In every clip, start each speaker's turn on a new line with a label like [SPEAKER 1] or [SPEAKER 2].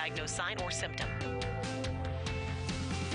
[SPEAKER 1] diagnosed sign or symptom.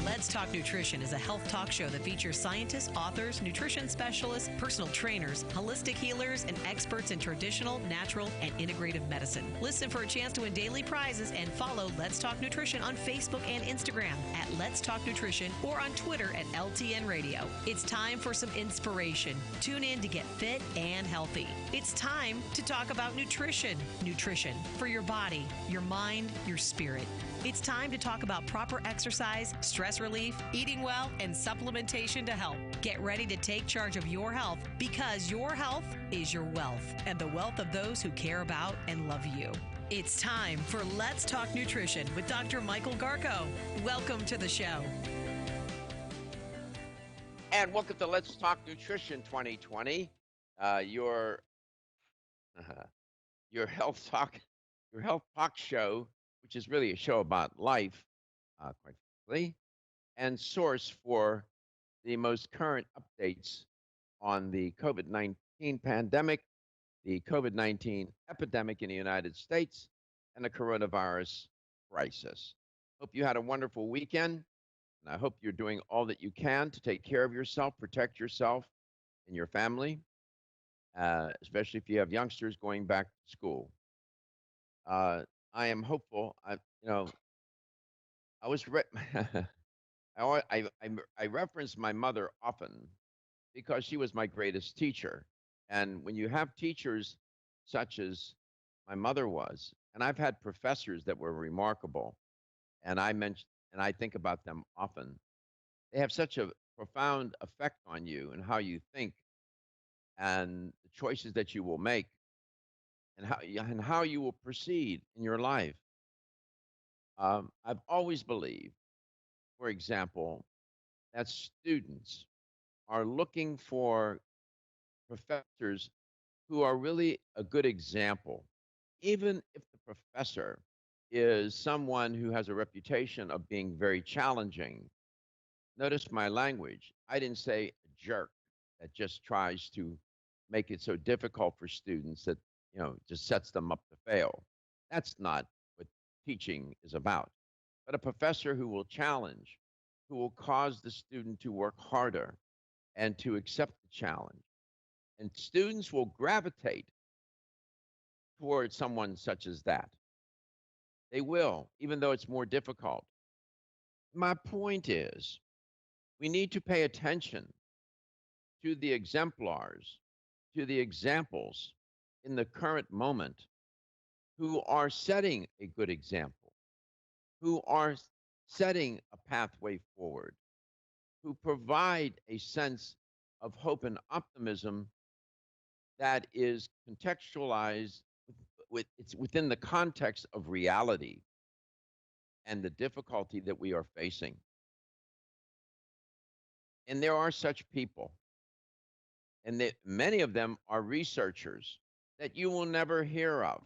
[SPEAKER 1] Let's Talk Nutrition is a health talk show that features scientists, authors, nutrition specialists, personal trainers, holistic healers, and experts in traditional, natural, and integrative medicine. Listen for a chance to win daily prizes and follow Let's Talk Nutrition on Facebook and Instagram at Let's Talk Nutrition or on Twitter at LTN Radio. It's time for some inspiration. Tune in to get fit and healthy. It's time to talk about nutrition. Nutrition for your body, your mind, your spirit. It's time to talk about proper exercise, stress relief, eating well, and supplementation to help. Get ready to take charge of your health because your health is your wealth and the wealth of those who care about and love you. It's time for Let's Talk Nutrition with Dr. Michael Garko. Welcome to the show.
[SPEAKER 2] And welcome to Let's Talk Nutrition 2020, your health talk show, which is really a show about life, quite frankly, and source for the most current updates on the COVID-19 pandemic, the COVID-19 epidemic in the United States, and the coronavirus crisis. Hope you had a wonderful weekend, and I hope you're doing all that you can to take care of yourself, protect yourself and your family, especially if you have youngsters going back to school. I am hopeful. I was I reference my mother often because she was my greatest teacher. And when you have teachers such as my mother was, and I've had professors that were remarkable, and I think about them often. They have such a profound effect on you and how you think and the choices that you will make and how you will proceed in your life. I've always believed, for example, that students are looking for professors who are really a good example, even if the professor is someone who has a reputation of being very challenging. Notice my language. I didn't say a jerk that just tries to make it so difficult for students that, just sets them up to fail. That's not what teaching is about. But a professor who will challenge, who will cause the student to work harder and to accept the challenge. And students will gravitate towards someone such as that. They will, even though it's more difficult. My point is, we need to pay attention to the exemplars, to the examples in the current moment who are setting a good example, who are setting a pathway forward, who provide a sense of hope and optimism that is contextualized it's within the context of reality and the difficulty that we are facing. And there are such people, and that many of them are researchers that you will never hear of.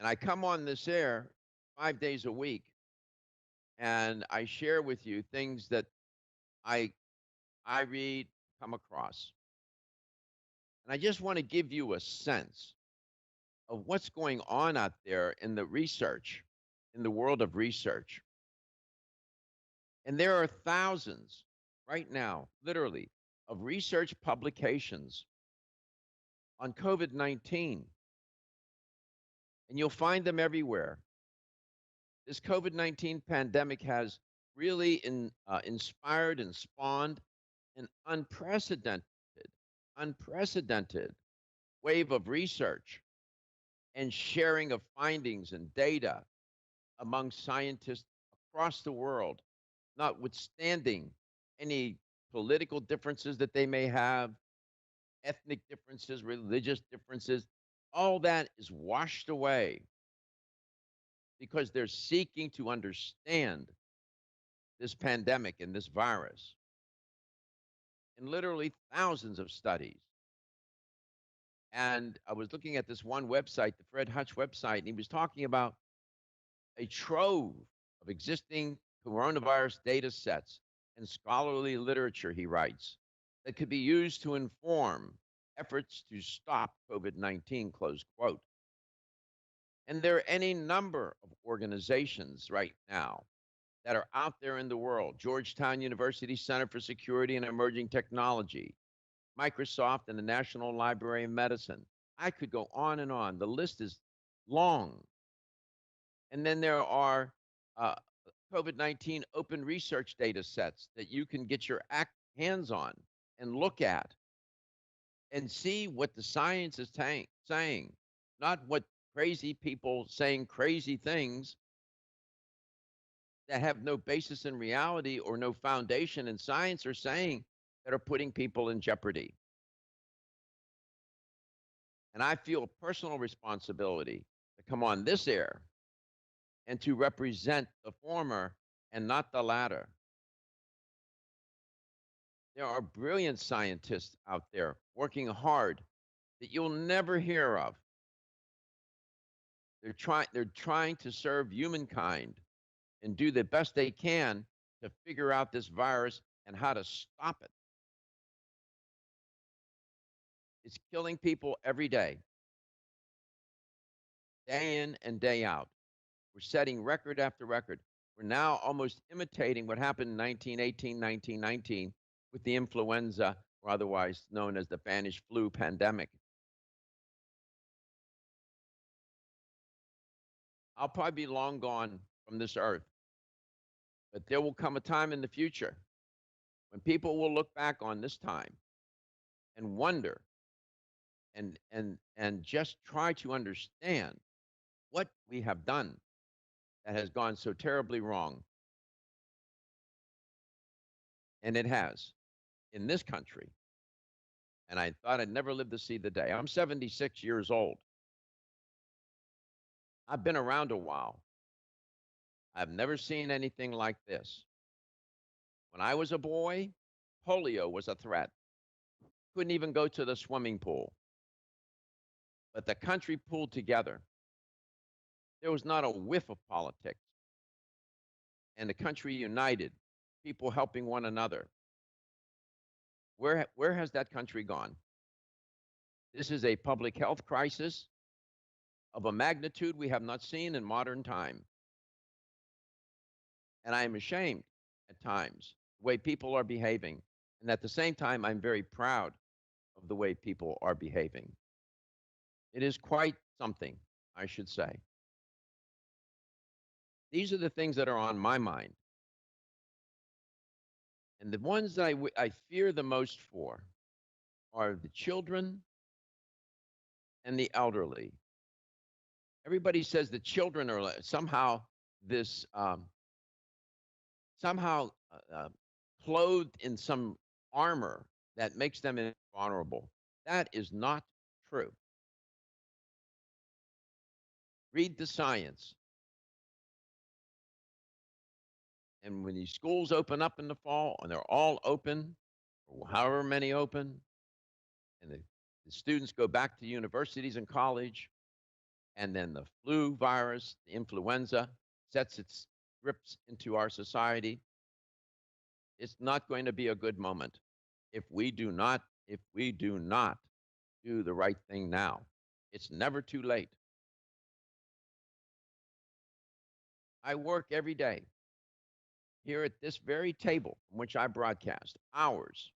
[SPEAKER 2] And I come on this air 5 days a week, and I share with you things that I I read, come across. And I just want to give you a sense of what's going on out there in the research, in the world of research. And there are thousands right now, literally, of research publications on COVID-19, and you'll find them everywhere. This COVID-19 pandemic has really inspired and spawned an unprecedented wave of research and sharing of findings and data among scientists across the world, notwithstanding any political differences that they may have, ethnic differences, religious differences. All that is washed away because they're seeking to understand this pandemic and this virus in literally thousands of studies. And I was looking at this one website, the Fred Hutch website, and he was talking about a trove of existing coronavirus data sets and scholarly literature, he writes, that could be used to inform efforts to stop COVID-19, close quote. And there are any number of organizations right now that are out there in the world. Georgetown University Center for Security and Emerging Technology, Microsoft, and the National Library of Medicine. I could go on and on. The list is long. And then there are uh, COVID-19 open research data sets that you can get your hands on and look at and see what the science is saying, not what crazy people saying crazy things that have no basis in reality or no foundation in science are saying that are putting people in jeopardy. And I feel a personal responsibility to come on this air and to represent the former and not the latter. There are brilliant scientists out there working hard that you'll never hear of. They're trying to serve humankind and do the best they can to figure out this virus and how to stop it. It's killing people every day in and day out. We're setting record after record. We're now almost imitating what happened in 1918, 1919 with the influenza, or otherwise known as the Spanish flu pandemic. I'll probably be long gone from this earth, but there will come a time in the future when people will look back on this time and wonder and just try to understand what we have done that has gone so terribly wrong. And it has in this country. And I thought I'd never live to see the day. I'm 76 years old. I've been around a while. I've never seen anything like this. When I was a boy, polio was a threat. Couldn't even go to the swimming pool. But the country pulled together. There was not a whiff of politics. And the country united, people helping one another. Where has that country gone? This is a public health crisis of a magnitude we have not seen in modern time. And I am ashamed at times the way people are behaving. And at the same time, I'm very proud of the way people are behaving. It is quite something, I should say. These are the things that are on my mind. And the ones that I fear the most for are the children and the elderly. Everybody says the children are somehow this somehow clothed in some armor that makes them invulnerable. That is not true. Read the science. And when these schools open up in the fall, and they're all open, or however many open, and the students go back to universities and college, and then the flu virus, the influenza, sets its grips into our society, it's not going to be a good moment if we do not do the right thing now. It's never too late. I work every day here at this very table from which I broadcast, hours,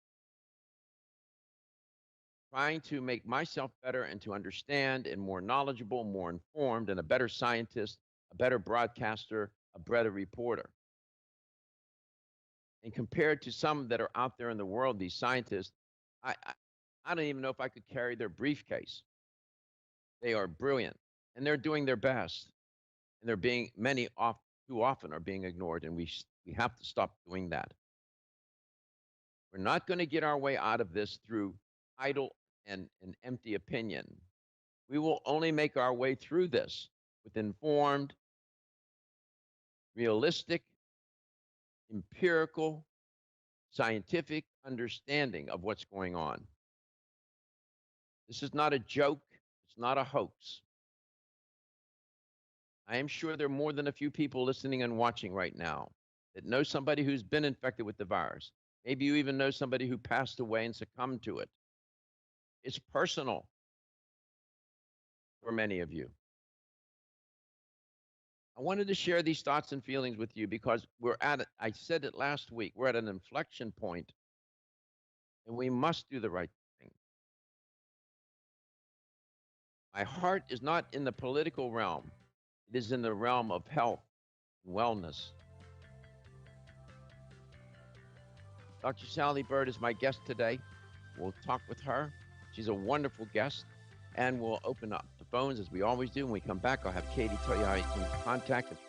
[SPEAKER 2] trying to make myself better and to understand and more knowledgeable, more informed, and a better scientist, a better broadcaster, a better reporter. And compared to some that are out there in the world, these scientists, I don't even know if I could carry their briefcase. They are brilliant, and they're doing their best, and they're being too often are being ignored, and we have to stop doing that. We're not going to get our way out of this through idle and empty opinion. We will only make our way through this with informed, realistic, empirical, scientific understanding of what's going on. This is not a joke. It's not a hoax. I am sure there are more than a few people listening and watching right now that know somebody who's been infected with the virus. Maybe you even know somebody who passed away and succumbed to it. It's personal for many of you. I wanted to share these thoughts and feelings with you because I said it last week, we're at an inflection point and we must do the right thing. My heart is not in the political realm, it is in the realm of health and wellness. Dr. Sally Bird is my guest today. We'll talk with her. She's a wonderful guest, and we'll open up the phones as we always do. When we come back, I'll have Katie tell you how you can contact and connect.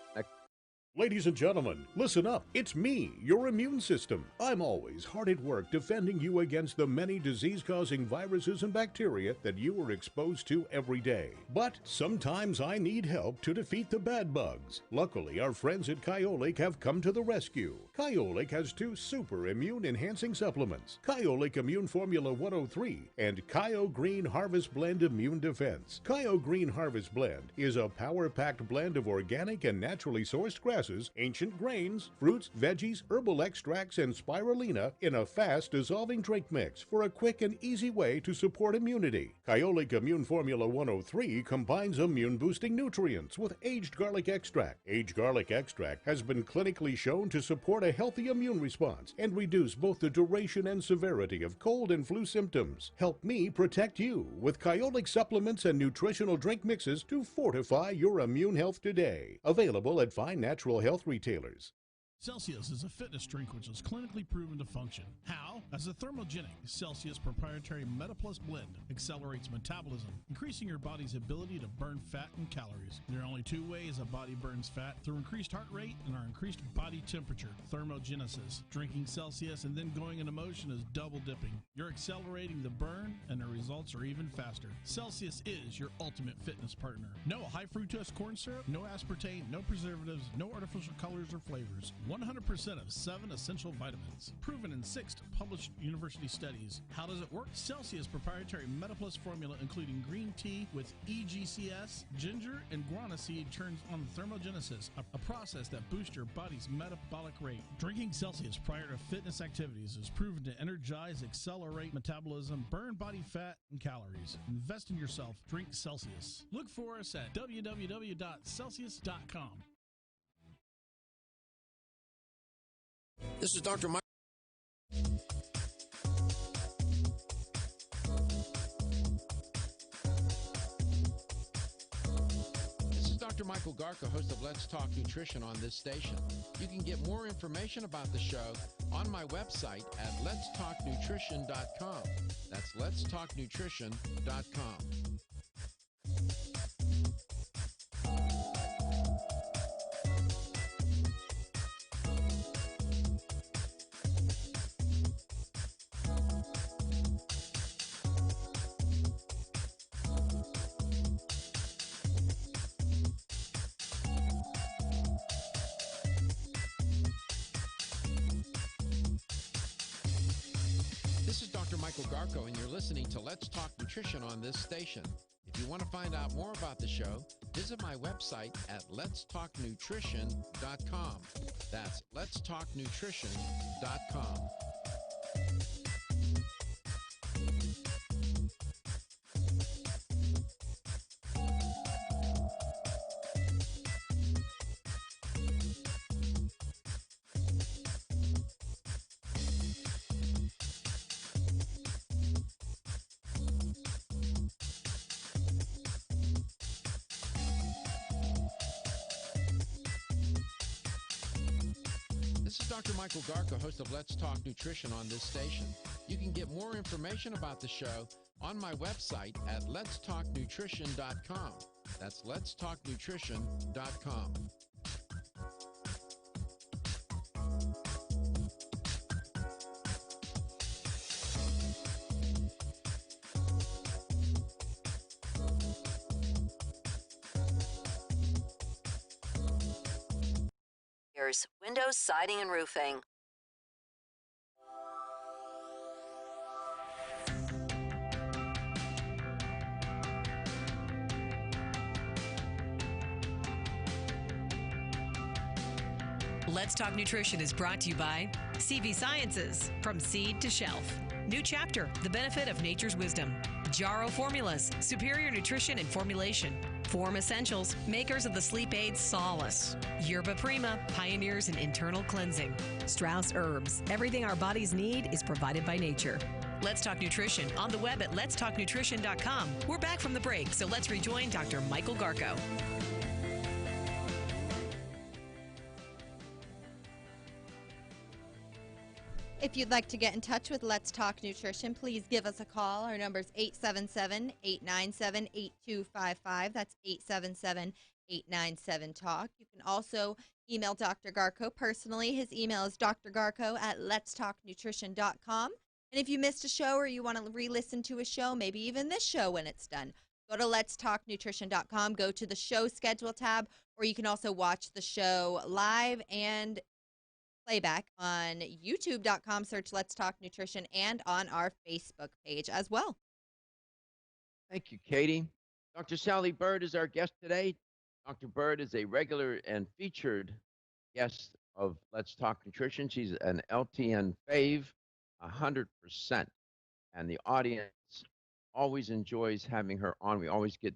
[SPEAKER 3] Ladies and gentlemen, listen up. It's me, your immune system. I'm always hard at work defending you against the many disease-causing viruses and bacteria that you are exposed to every day. But sometimes I need help to defeat the bad bugs. Luckily, our friends at Kyolic have come to the rescue. Kyolic has 2 super immune-enhancing supplements, Kyolic Immune Formula 103 and Kyo Green Harvest Blend Immune Defense. Kyo Green Harvest Blend is a power-packed blend of organic and naturally sourced grasses, ancient grains, fruits, veggies, herbal extracts, and spirulina in a fast-dissolving drink mix for a quick and easy way to support immunity. Kyolic Immune Formula 103 combines immune-boosting nutrients with aged garlic extract. Aged garlic extract has been clinically shown to support a healthy immune response and reduce both the duration and severity of cold and flu symptoms. Help me protect you with Kyolic supplements and nutritional drink mixes to fortify your immune health today. Available at fine natural health retailers.
[SPEAKER 4] Celsius is a fitness drink which is clinically proven to function. How? As a thermogenic, Celsius proprietary MetaPlus blend accelerates metabolism, increasing your body's ability to burn fat and calories. There are only 2 ways a body burns fat: through increased heart rate and our increased body temperature, thermogenesis. Drinking Celsius and then going into motion is double dipping. You're accelerating the burn and the results are even faster. Celsius is your ultimate fitness partner. No high fructose corn syrup, no aspartame, no preservatives, no artificial colors or flavors. 100% of 7 essential vitamins. Proven in 6 published university studies. How does it work? Celsius proprietary MetaPlus formula, including green tea with EGCS, ginger, and guarana seed, turns on thermogenesis, a process that boosts your body's metabolic rate. Drinking Celsius prior to fitness activities is proven to energize, accelerate metabolism, burn body fat and calories. Invest in yourself. Drink Celsius. Look for us at www.celsius.com.
[SPEAKER 5] This is Dr. Mike.
[SPEAKER 2] This is Dr. Michael Garka, host of Let's Talk Nutrition on this station. You can get more information about the show on my website at letstalknutrition.com. That's letstalknutrition.com. This is Dr. Michael Garko, and you're listening to Let's Talk Nutrition on this station. If you want to find out more about the show, visit my website at letstalknutrition.com. That's letstalknutrition.com. This is Dr. Michael Garka, host of Let's Talk Nutrition on this station. You can get more information about the show on my website at letstalknutrition.com. That's letstalknutrition.com.
[SPEAKER 6] Windows, siding, and roofing.
[SPEAKER 1] Let's Talk Nutrition is brought to you by CV Sciences, from seed to shelf. New chapter, the benefit of nature's wisdom. Jarrow Formulas, superior nutrition and formulation. Form Essentials, makers of the sleep aid Solace. Yerba Prima, pioneers in internal cleansing. Strauss Herbs, everything our bodies need is provided by nature. Let's Talk Nutrition on the web at letstalknutrition.com. We're back from the break, so let's rejoin Dr. Michael Garko.
[SPEAKER 7] If you'd like to get in touch with Let's Talk Nutrition, please give us a call. Our number is 877-897-8255. That's 877-897-TALK. You can also email Dr. Garko personally. His email is drgarko@letstalknutrition.com. And if you missed a show or you want to re-listen to a show, maybe even this show when it's done, go to letstalknutrition.com, go to the show schedule tab, or you can also watch the show live and playback on youtube.com, search Let's Talk Nutrition, and on our Facebook page as well.
[SPEAKER 2] Thank you, Katie. Dr. Sally Bird is our guest today. Dr. Bird is a regular and featured guest of Let's Talk Nutrition. She's an LTN fave, 100%. And the audience always enjoys having her on. We always get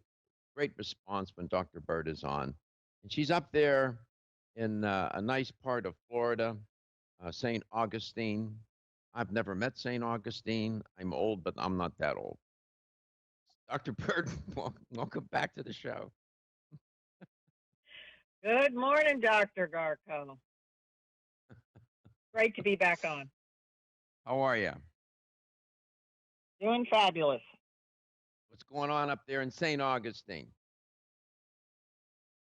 [SPEAKER 2] great response when Dr. Bird is on. And she's up there in a nice part of Florida, St. Augustine. I've never met St. Augustine. I'm old, but I'm not that old. Dr. Bird, welcome back to the show.
[SPEAKER 8] Good morning, Dr. Garko. Great to be back on.
[SPEAKER 2] How are you?
[SPEAKER 8] Doing fabulous.
[SPEAKER 2] What's going on up there in St. Augustine?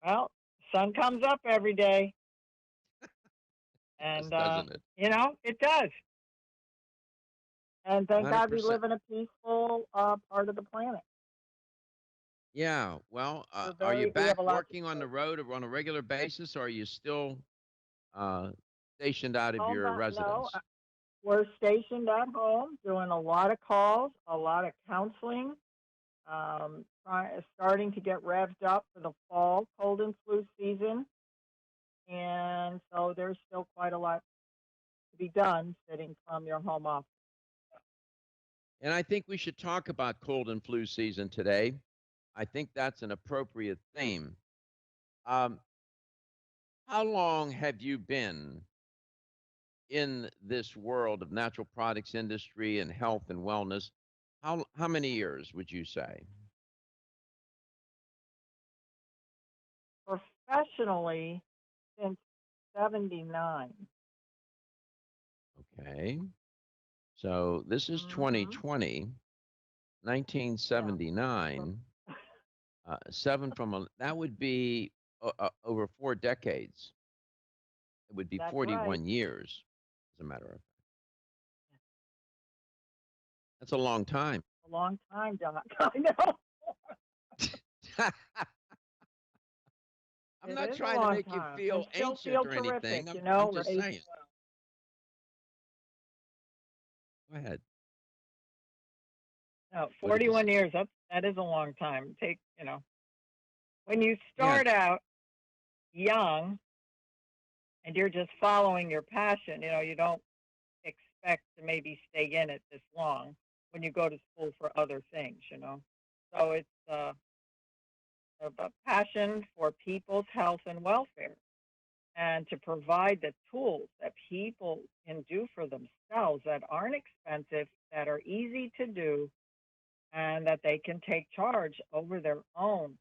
[SPEAKER 8] Well, sun comes up every day. And,
[SPEAKER 2] doesn't it?
[SPEAKER 8] It does. And thank God we
[SPEAKER 2] 100%.
[SPEAKER 8] live in a peaceful part of the planet.
[SPEAKER 2] Yeah. Well, are
[SPEAKER 8] we
[SPEAKER 2] you
[SPEAKER 8] have
[SPEAKER 2] back
[SPEAKER 8] a lot
[SPEAKER 2] working on the road on a regular basis, or are you still stationed out of your residence?
[SPEAKER 8] No, we're stationed at home doing a lot of calls, a lot of counseling, starting to get revved up for the fall cold and flu season. And so there's still quite a lot to be done sitting from your home office.
[SPEAKER 2] And I think we should talk about cold and flu season today. I think that's an appropriate theme. How long have you been in this world of natural products industry and health and wellness? How many years would you say?
[SPEAKER 8] Professionally, since 79.
[SPEAKER 2] Okay. So this is 2020, 1979. That would be over 4 decades. It would be
[SPEAKER 8] That's
[SPEAKER 2] 41
[SPEAKER 8] right.
[SPEAKER 2] years, as a matter of fact. That's a long time.
[SPEAKER 8] A long time, Doc. I know.
[SPEAKER 2] I'm
[SPEAKER 8] It
[SPEAKER 2] not
[SPEAKER 8] is a
[SPEAKER 2] trying to
[SPEAKER 8] long
[SPEAKER 2] make you
[SPEAKER 8] time.
[SPEAKER 2] feel
[SPEAKER 8] I still
[SPEAKER 2] ancient
[SPEAKER 8] feel
[SPEAKER 2] or
[SPEAKER 8] terrific,
[SPEAKER 2] anything. I'm just
[SPEAKER 8] we're aging
[SPEAKER 2] saying. Go ahead.
[SPEAKER 8] well. No,
[SPEAKER 2] What did you
[SPEAKER 8] 41
[SPEAKER 2] say?
[SPEAKER 8] years, that is a long time. When you start out young and you're just following your passion, you don't expect to maybe stay in it this long when you go to school for other things. So it's a passion for people's health and welfare, and to provide the tools that people can do for themselves that aren't expensive, that are easy to do, and that they can take charge over their own.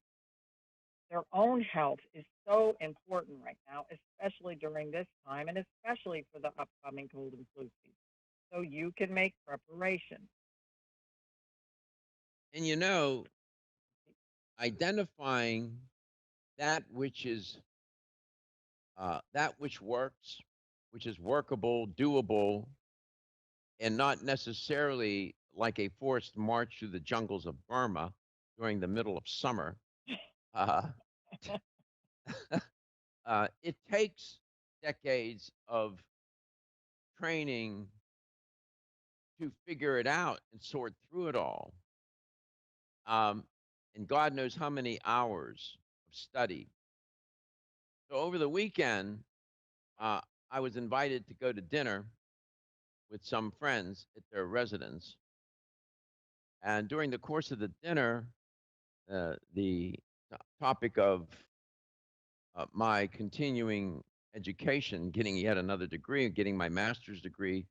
[SPEAKER 8] Their own health is so important right now, especially during this time, and especially for the upcoming cold and flu season. So you can make preparations.
[SPEAKER 2] And identifying that which is that which works, which is workable, doable, and not necessarily like a forced march through the jungles of Burma during the middle of summer. Uh, it takes decades of training to figure it out and sort through it all. And God knows how many hours of study. So over the weekend, I was invited to go to dinner with some friends at their residence. And during the course of the dinner, the topic of my continuing education, getting yet another degree, getting my master's degree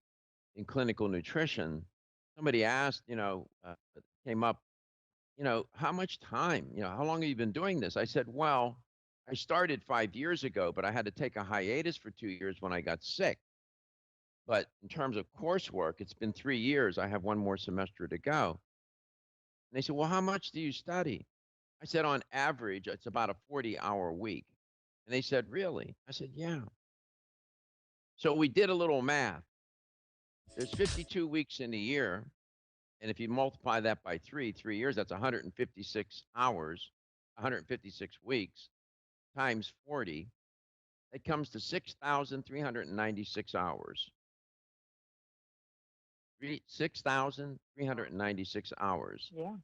[SPEAKER 2] in clinical nutrition, somebody asked, came up, how much time, how long have you been doing this? I said, well, I started 5 years ago, but I had to take a hiatus for 2 years when I got sick. But in terms of coursework, it's been 3 years. I have one more semester to go. And they said, well, how much do you study? I said, on average, it's about a 40-hour week. And they said, really? I said, yeah. So we did a little math. There's 52 weeks in a year. And if you multiply that by 3 years, that's 156 hours, 156 weeks times 40. It comes to 6,396 hours. 6,396 hours
[SPEAKER 8] Yeah.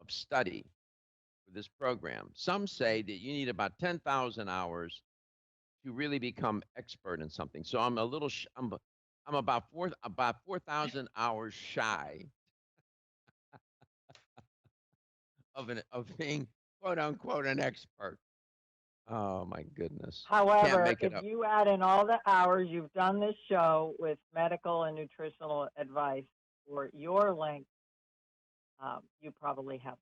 [SPEAKER 2] of study for this program. Some say that you need about 10,000 hours to really become expert in something. So I'm a little, I'm about 4,000 hours shy of being quote unquote an expert. Oh my goodness! Can't
[SPEAKER 8] However,
[SPEAKER 2] make it
[SPEAKER 8] if
[SPEAKER 2] up.
[SPEAKER 8] you add in all the hours you've done this show with medical and nutritional advice for your length, you probably have.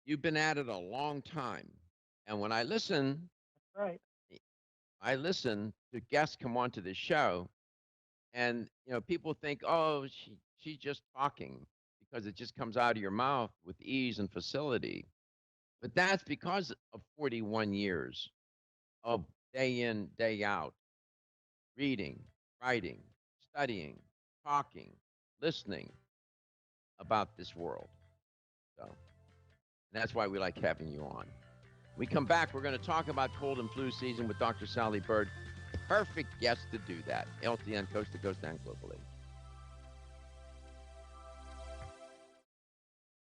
[SPEAKER 2] You've been at it a long time, and when I listen,
[SPEAKER 8] That's right.
[SPEAKER 2] I listen to guests come onto the show, and people think, oh, she's just talking because it just comes out of your mouth with ease and facility. But that's because of 41 years of day in, day out, reading, writing, studying, talking, listening about this world. So, and that's why we like having you on. When we come back, we're going to talk about cold and flu season with Dr. Sally Bird. Perfect guest to do that. LTN, Coast to Coast and globally.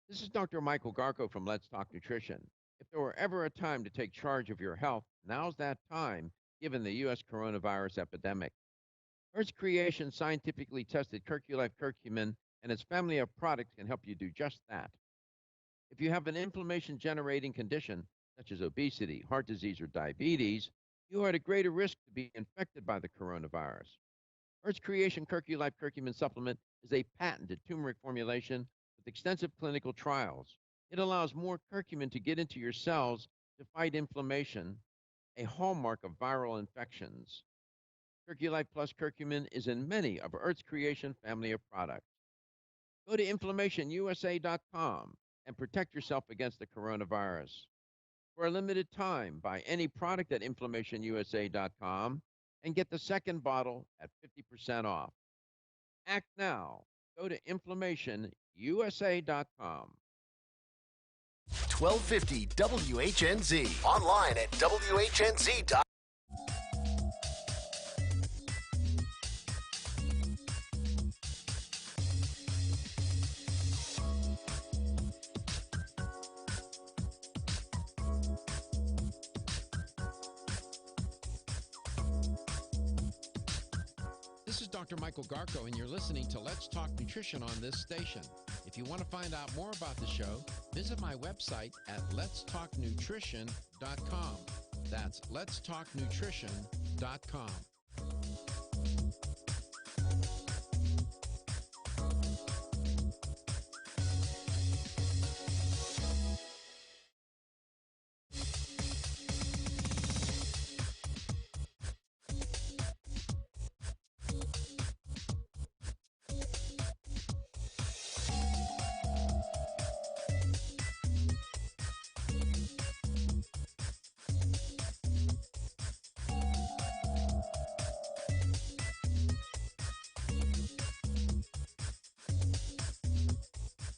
[SPEAKER 2] This is Dr. Michael Garko from Let's Talk Nutrition. If there were ever a time to take charge of your health, now's that time, given the U.S. coronavirus epidemic. Earth's Creation scientifically tested Curculife curcumin and its family of products can help you do just that. If you have an inflammation-generating condition, such as obesity, heart disease, or diabetes, you are at a greater risk to be infected by the coronavirus. Earth's Creation Curculife curcumin supplement is a patented turmeric formulation with extensive clinical trials. It allows more curcumin to get into your cells to fight inflammation, a hallmark of viral infections. Curculife Plus curcumin is in many of Earth's Creation family of products. Go to inflammationusa.com and protect yourself against the coronavirus. For a limited time, buy any product at inflammationusa.com and get the second bottle at 50% off. Act now. Go to inflammationusa.com.
[SPEAKER 9] 1250 WHNZ. Online at WHNZ.com.
[SPEAKER 2] This is Dr. Michael Garko, and you're listening to Let's Talk Nutrition on this station. If you want to find out more about the show, visit my website at letstalknutrition.com. That's letstalknutrition.com.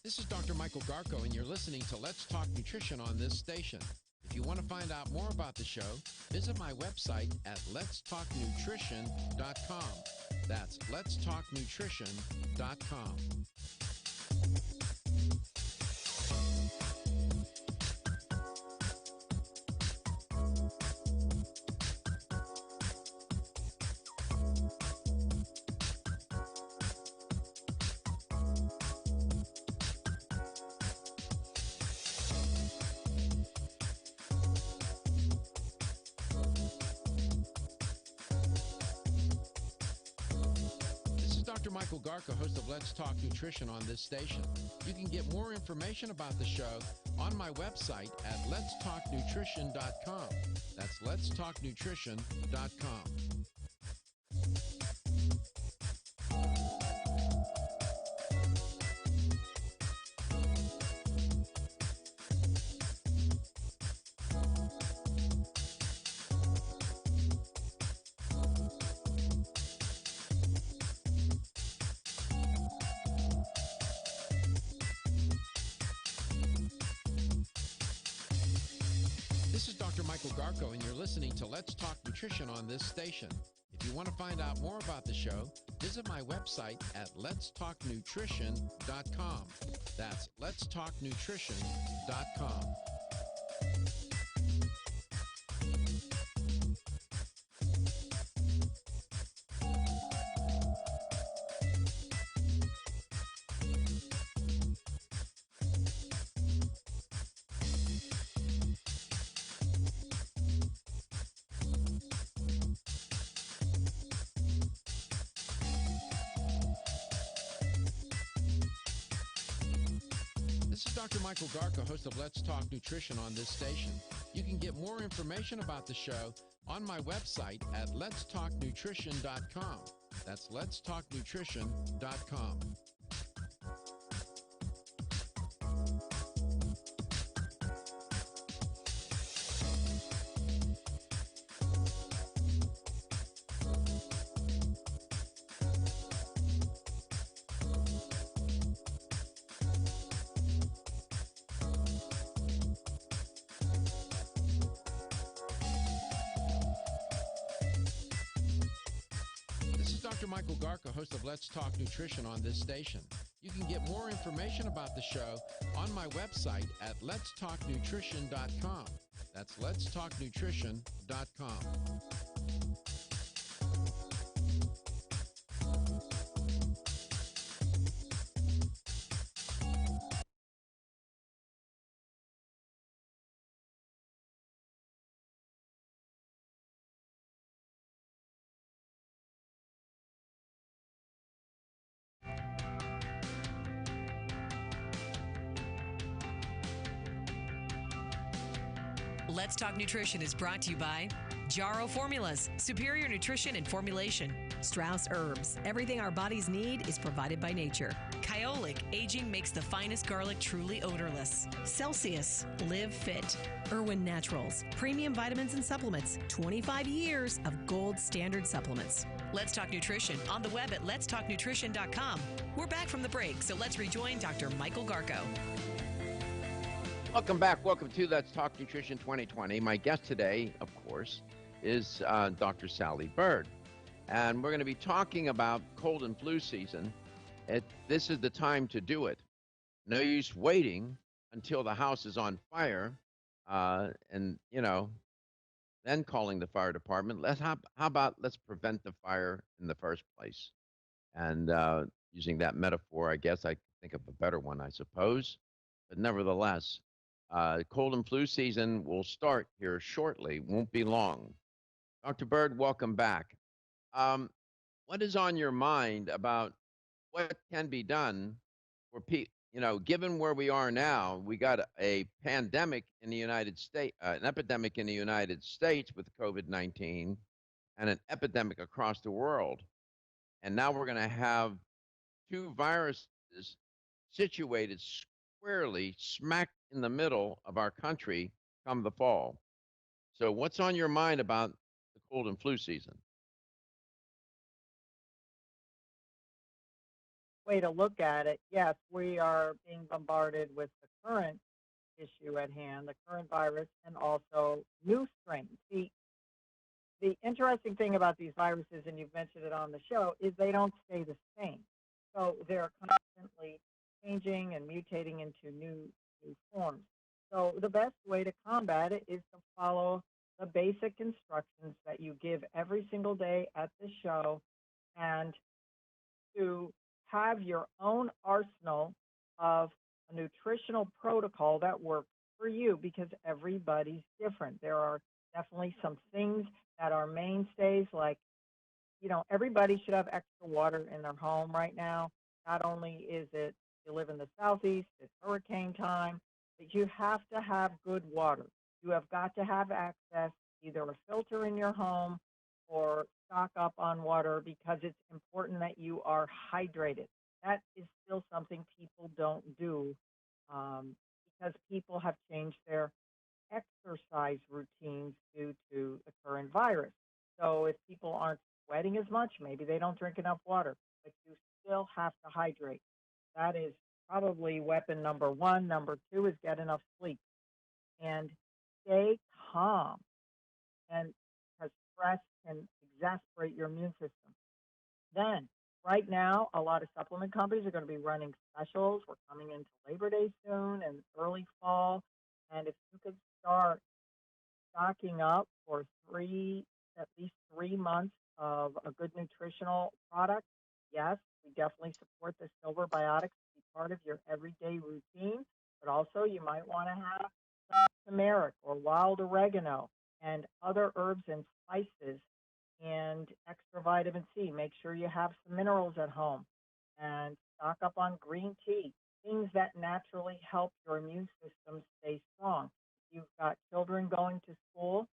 [SPEAKER 2] This is Dr. Michael Garko, and you're listening to Let's Talk Nutrition on this station. If you want to find out more about the show, visit my website at letstalknutrition.com. That's letstalknutrition.com.
[SPEAKER 10] Dr. Michael Garko, host of Let's Talk Nutrition on this station. You can get more information about the show on my website at letstalknutrition.com. That's letstalknutrition.com. This is Dr. Michael Garko, and you're listening to Let's Talk Nutrition on this station. If you want to find out more about the show, visit my website at letstalknutrition.com. That's letstalknutrition.com. This is Dr. Michael Garko, host of Let's Talk Nutrition on this station. You can get more information about the show on my website at letstalknutrition.com. That's letstalknutrition.com. This is Dr. Michael Garko, host of Let's Talk Nutrition on this station. You can get more information about the show on my website at letstalknutrition.com. That's letstalknutrition.com.
[SPEAKER 1] Let's Talk Nutrition is brought to you by Jarrow Formulas, superior nutrition and formulation. Strauss Herbs, everything our bodies need is provided by nature. Kyolic, aging makes the finest garlic truly odorless. Celsius, live fit. Irwin Naturals, premium vitamins and supplements. 25 years of gold standard supplements. Let's Talk Nutrition on the web at letstalknutrition.com. We're back from the break, so let's rejoin Dr. Michael Garko.
[SPEAKER 2] Welcome back. Welcome to Let's Talk Nutrition 2020. My guest today, of course, is Dr. Sally Bird. And we're going to be talking about cold and flu season. This is the time to do it. No use waiting until the house is on fire and, then calling the fire department. How about let's prevent the fire in the first place? And using that metaphor, I guess I think of a better one, I suppose. But nevertheless, cold and flu season will start here shortly, won't be long. Dr. Bird, welcome back. What is on your mind about what can be done for people? Given where we are now, we got a pandemic in the United States, an epidemic in the United States with COVID-19, and an epidemic across the world. And now we're going to have two viruses situated squarely smack in the middle of our country come the fall. So what's on your mind about the cold and flu season?
[SPEAKER 8] Way to look at it, yes, we are being bombarded with the current issue at hand, the current virus, and also new strains. The interesting thing about these viruses, and you've mentioned it on the show, is they don't stay the same. So they're constantly changing and mutating into new forms. So the best way to combat it is to follow the basic instructions that you give every single day at the show, and to have your own arsenal of a nutritional protocol that works for you, because everybody's different. There are definitely some things that are mainstays, like everybody should have extra water in their home right now. Not only is it, you live in the southeast, it's hurricane time, but you have to have good water. You have got to have access, either a filter in your home or stock up on water, because it's important that you are hydrated. That is still something people don't do, um, because people have changed their exercise routines due to the current virus. So if people aren't sweating as much, maybe they don't drink enough water, but you still have to hydrate. That is probably weapon number one. Number two is get enough sleep and stay calm. And because stress can exasperate your immune system. Then, right now, a lot of supplement companies are going to be running specials. We're coming into Labor Day soon and early fall. And if you could start stocking up for at least 3 months of a good nutritional product, yes, we definitely support the Silver Biotics to be part of your everyday routine. But also, you might want to have some turmeric or wild oregano and other herbs and spices and extra vitamin C. Make sure you have some minerals at home and stock up on green tea, things that naturally help your immune system stay strong. You've got children going to school,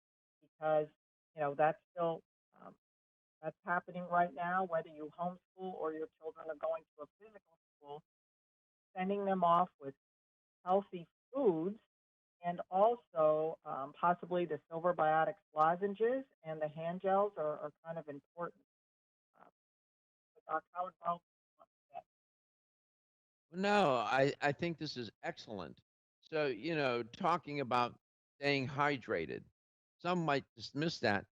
[SPEAKER 8] because that's still that's happening right now, whether you homeschool or your children are going to a physical school. Sending them off with healthy foods, and also possibly the Silver Biotics lozenges and the hand gels are kind of important. Uh, how involved do you want to get?
[SPEAKER 2] No, I think this is excellent. So, talking about staying hydrated, some might dismiss that.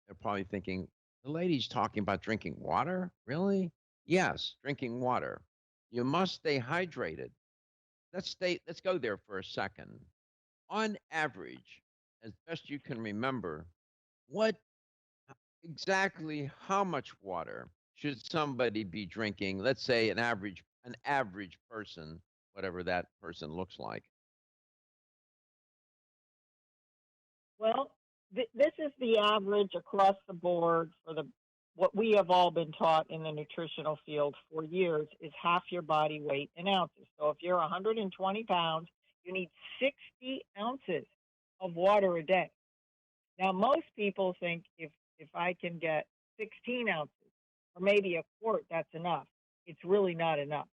[SPEAKER 2] They're probably thinking, the lady's talking about drinking water? Really? Yes, drinking water. You must stay hydrated. Let's go there for a second. On average, as best you can remember, what exactly how much water should somebody be drinking? Let's say an average person, whatever that person looks like.
[SPEAKER 8] Well, this is the average across the board for the what we have all been taught in the nutritional field for years is half your body weight in ounces. So if you're 120 pounds, you need 60 ounces of water a day. Now, most people think if I can get 16 ounces or maybe a quart, that's enough. It's really not enough.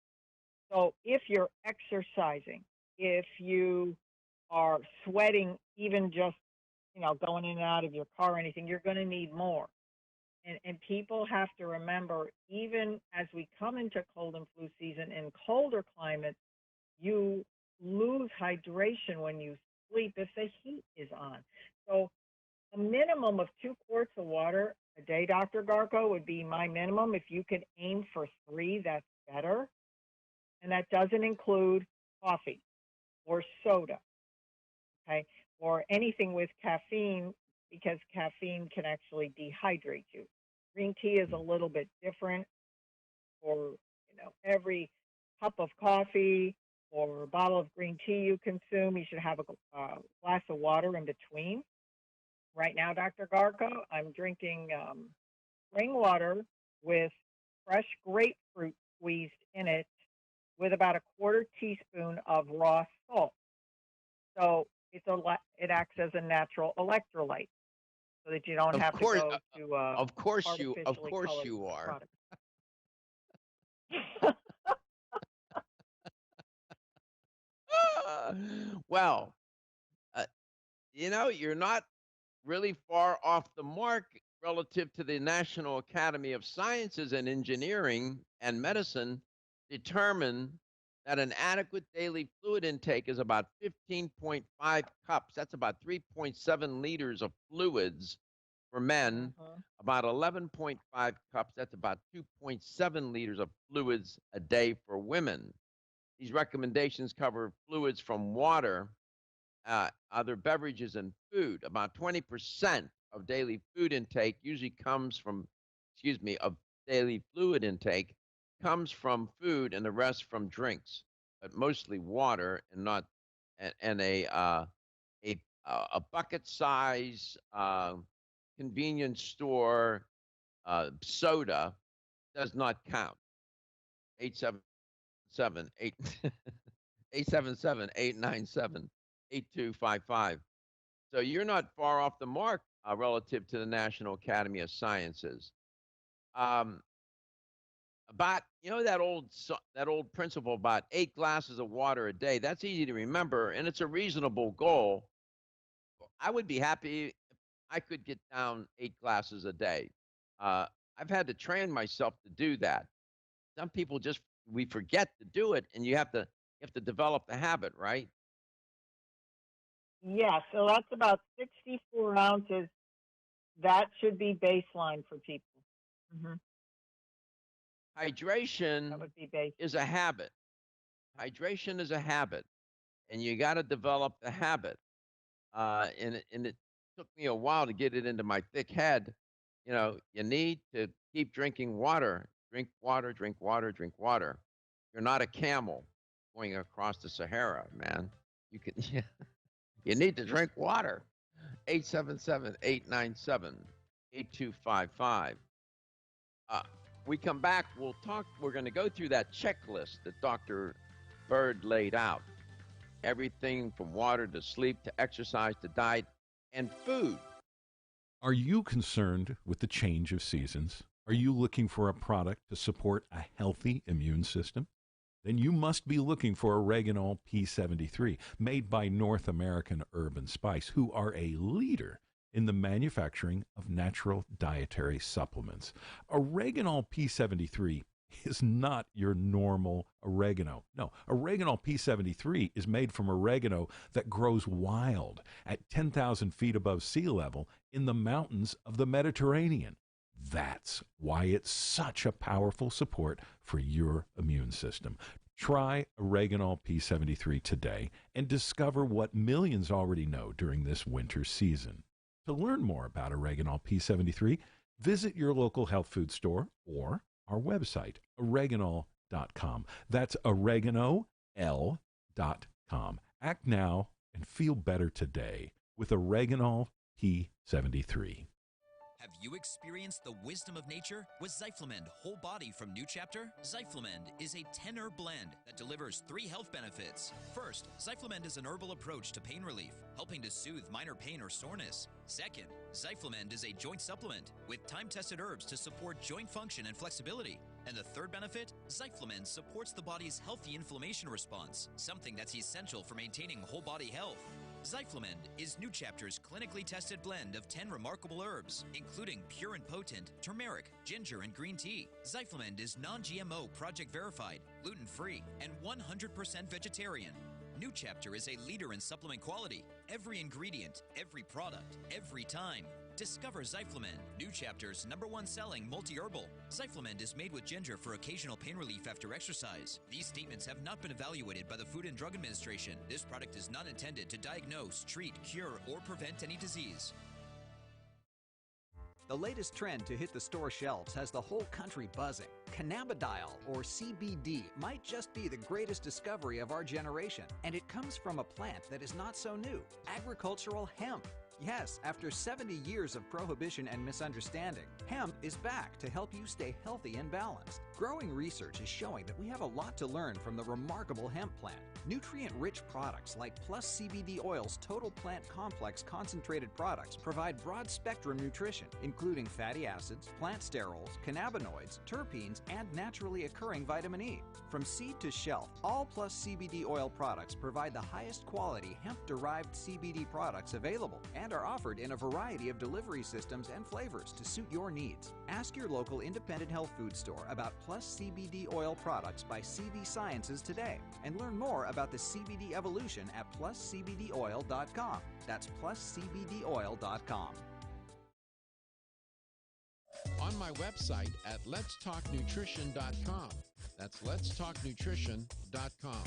[SPEAKER 8] So if you're exercising, if you are sweating, even just going in and out of your car or anything, you're going to need more. And people have to remember, even as we come into cold and flu season in colder climates, you lose hydration when you sleep if the heat is on. So a minimum of 2 quarts of water a day, Dr. Garko, would be my minimum. If you could aim for 3, that's better. And that doesn't include coffee or soda, okay, or anything with caffeine, because caffeine can actually dehydrate you. Green tea is a little bit different. For every cup of coffee or a bottle of green tea you consume, you should have a glass of water in between. Right now, Dr. Garko, I'm drinking spring water with fresh grapefruit squeezed in it, with about a quarter teaspoon of raw salt. So it acts as a natural electrolyte, so that you don't
[SPEAKER 2] Of
[SPEAKER 8] have to
[SPEAKER 2] course,
[SPEAKER 8] go to
[SPEAKER 2] of
[SPEAKER 8] artificially
[SPEAKER 2] course
[SPEAKER 8] colored
[SPEAKER 2] you are.
[SPEAKER 8] product.
[SPEAKER 2] Well, uh, you're not really far off the mark relative to the National Academy of Sciences and Engineering and Medicine determine that an adequate daily fluid intake is about 15.5 cups. That's about 3.7 liters of fluids for men,
[SPEAKER 8] Mhm.
[SPEAKER 2] about 11.5 cups. That's about 2.7 liters of fluids a day for women. These recommendations cover fluids from water, other beverages, and food. About 20% of daily food intake usually comes from, of daily fluid intake comes from food, and the rest from drinks, but mostly water, and not and a bucket size convenience store soda does not count. 877 897 8255. So you're not far off the mark relative to the National Academy of Sciences. About that old principle about 8 glasses of water a day. That's easy to remember, and it's a reasonable goal. I would be happy if I could get down 8 glasses a day. I've had to train myself to do that. Some people we forget to do it, and you have to develop the habit, right?
[SPEAKER 8] Yeah, so that's about 64 ounces. That should be baseline for people. Hmm. That
[SPEAKER 2] Hydration
[SPEAKER 8] would be base.
[SPEAKER 2] is a habit. Hydration is a habit, and you got to develop the habit. And it took me a while to get it into my thick head. You need to keep drinking water. Drink water, drink water, drink water. You're not a camel going across the Sahara, man. You can, you need to drink water. 877-897-8255. We come back, we're going to go through that checklist that Dr. Bird laid out. Everything from water to sleep to exercise to diet and food.
[SPEAKER 3] Are you concerned with the change of seasons? Are you looking for a product to support a healthy immune system? Then you must be looking for Oreganol P73, made by North American Herb & Spice, who are a leader in the manufacturing of natural dietary supplements. Oreganol P73 is not your normal oregano. No, Oreganol P73 is made from oregano that grows wild at 10,000 feet above sea level in the mountains of the Mediterranean. That's why it's such a powerful support for your immune system. Try Oreganol P73 today and discover what millions already know during this winter season. To learn more about Oreganol P73, visit your local health food store or our website, oreganol.com. That's oreganol.com. Act now and feel better today with Oreganol P73.
[SPEAKER 11] Have you experienced the wisdom of nature with Zyflamend Whole Body from New Chapter? Zyflamend is a 10-herb blend that delivers 3 health benefits. First, Zyflamend is an herbal approach to pain relief, helping to soothe minor pain or soreness. Second, Zyflamend is a joint supplement with time-tested herbs to support joint function and flexibility. And the third benefit, Zyflamend supports the body's healthy inflammation response, something that's essential for maintaining whole body health. Zyflamend is New Chapter's clinically tested blend of 10 remarkable herbs, including pure and potent turmeric, ginger, and green tea. Zyflamend is non-GMO, project verified, gluten-free, and 100% vegetarian. New Chapter is a leader in supplement quality. Every ingredient, every product, every time. Discover Zyflamend, New Chapter's #1 selling multi-herbal. Zyflamend is made with ginger for occasional pain relief after exercise. These statements have not been evaluated by the Food and Drug Administration. This product is not intended to diagnose, treat, cure, or prevent any disease.
[SPEAKER 12] The latest trend to hit the store shelves has the whole country buzzing. Cannabidiol, or CBD, might just be the greatest discovery of our generation, and it comes from a plant that is not so new, agricultural hemp. Yes, after 70 years of prohibition and misunderstanding, hemp is back to help you stay healthy and balanced. Growing research is showing that we have a lot to learn from the remarkable hemp plant. Nutrient-rich products like Plus CBD Oil's Total Plant Complex concentrated products provide broad-spectrum nutrition, including fatty acids, plant sterols, cannabinoids, terpenes, and naturally occurring vitamin E. From seed to shelf, all Plus CBD Oil products provide the highest quality hemp-derived CBD products available and are offered in a variety of delivery systems and flavors to suit your needs. Ask your local independent health food store about Plus CBD Oil products by CV Sciences today and learn more about the CBD evolution at pluscbdoil.com. That's pluscbdoil.com.
[SPEAKER 10] On my website at letstalknutrition.com. That's letstalknutrition.com.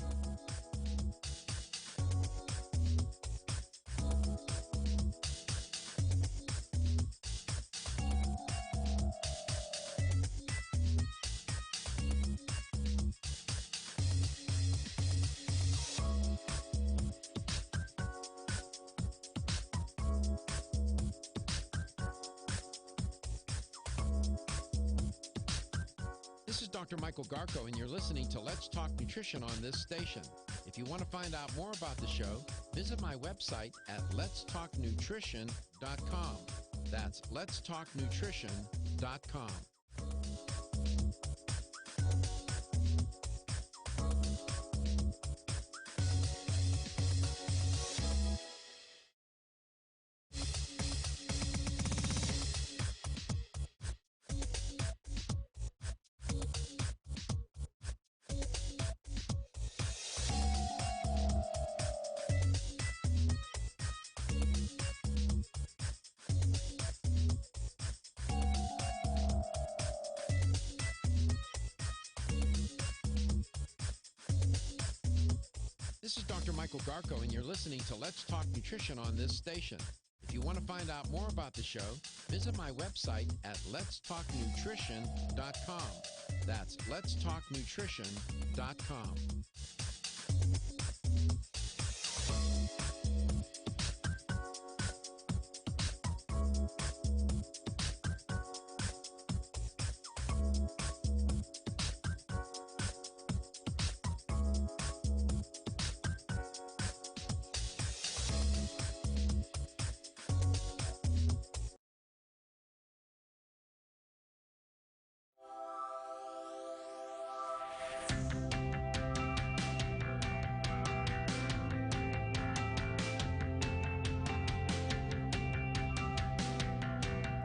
[SPEAKER 10] This is Dr. Michael Garko, and you're listening to Let's Talk Nutrition on this station. If you want to find out more about the show, visit my website at letstalknutrition.com. That's letstalknutrition.com. This is Dr. Michael Garko, and you're listening to Let's Talk Nutrition on this station. If you want to find out more about the show, visit my website at letstalknutrition.com. That's letstalknutrition.com.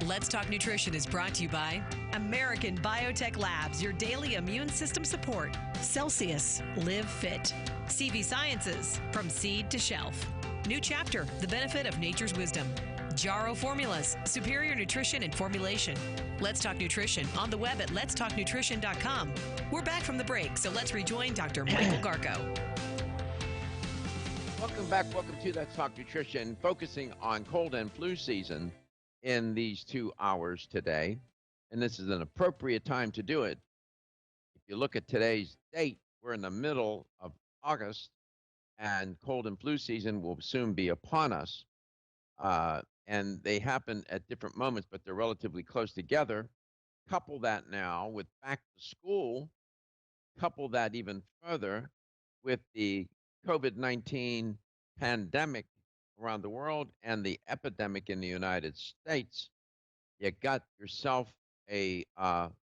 [SPEAKER 1] Let's Talk Nutrition is brought to you by American Biotech Labs, your daily immune system support. Celsius, live fit. CV Sciences, from seed to shelf. New Chapter, the benefit of nature's wisdom. Jarrow Formulas, superior nutrition and formulation. Let's Talk Nutrition on the web at letstalknutrition.com. We're back from the break, so let's rejoin Dr. Michael Garko.
[SPEAKER 2] Welcome back. Welcome to Let's Talk Nutrition, focusing on cold and flu season in these 2 hours today. And this is an appropriate time to do it. If you look at today's date, we're in the middle of August, and cold and flu season will soon be upon us. And they happen at different moments, but they're relatively close together. Couple that now with back to school, couple that even further with the COVID-19 pandemic around the world and the epidemic in the United States, you got yourself a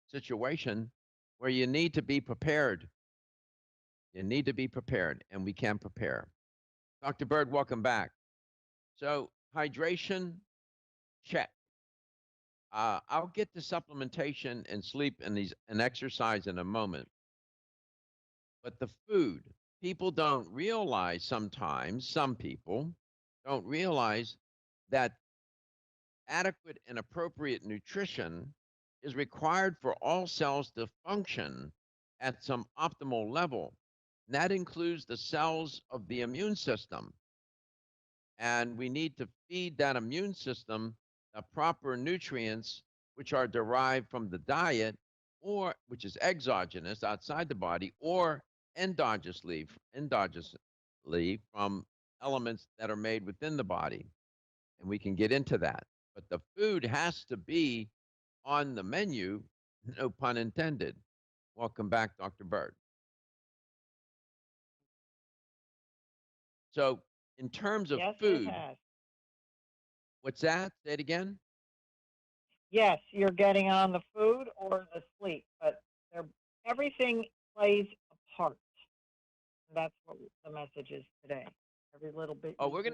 [SPEAKER 2] situation where you need to be prepared. You need to be prepared, and we can prepare. Dr. Bird, welcome back. So hydration, check. I'll get to supplementation and sleep and exercise in a moment. But the food, people don't realize sometimes, some people don't realize that adequate and appropriate nutrition is required for all cells to function at some optimal level. And that includes the cells of the immune system. And we need to feed that immune system the proper nutrients, which are derived from the diet, or which is exogenous outside the body, or endogenously from elements that are made within the body. And we can get into that. But the food has to be on the menu, no pun intended. Welcome back, Dr. Bird. So in terms of
[SPEAKER 8] Yes,
[SPEAKER 2] food,
[SPEAKER 8] it has.
[SPEAKER 2] what's that? Say it again.
[SPEAKER 8] Yes, you're getting on the food or the sleep, but everything plays a part. That's what the message is today. Every little bit.
[SPEAKER 2] Oh, we're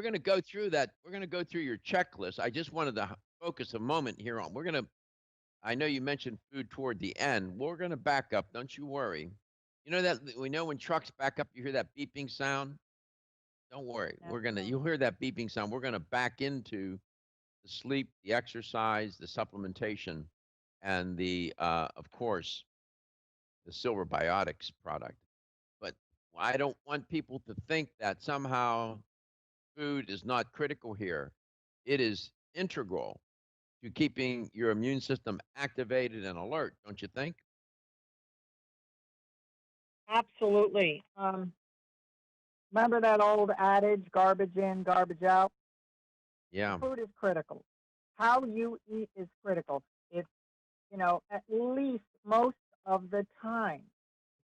[SPEAKER 2] gonna go through that. We're gonna go through your checklist. I just wanted to focus a moment here on. I know you mentioned food toward the end. We're gonna back up. Don't you worry. You know that we know when trucks back up, you hear that beeping sound. Don't worry. You'll hear that beeping sound. We're gonna back into the sleep, the exercise, the supplementation, and of course, the Silver Biotics product. But I don't want people to think that somehow food is not critical here. It is integral to keeping your immune system activated and alert, don't you think?
[SPEAKER 8] Absolutely. Remember that old adage, garbage in, garbage out?
[SPEAKER 2] Yeah.
[SPEAKER 8] Food is critical. How you eat is critical. It's, at least most of the time.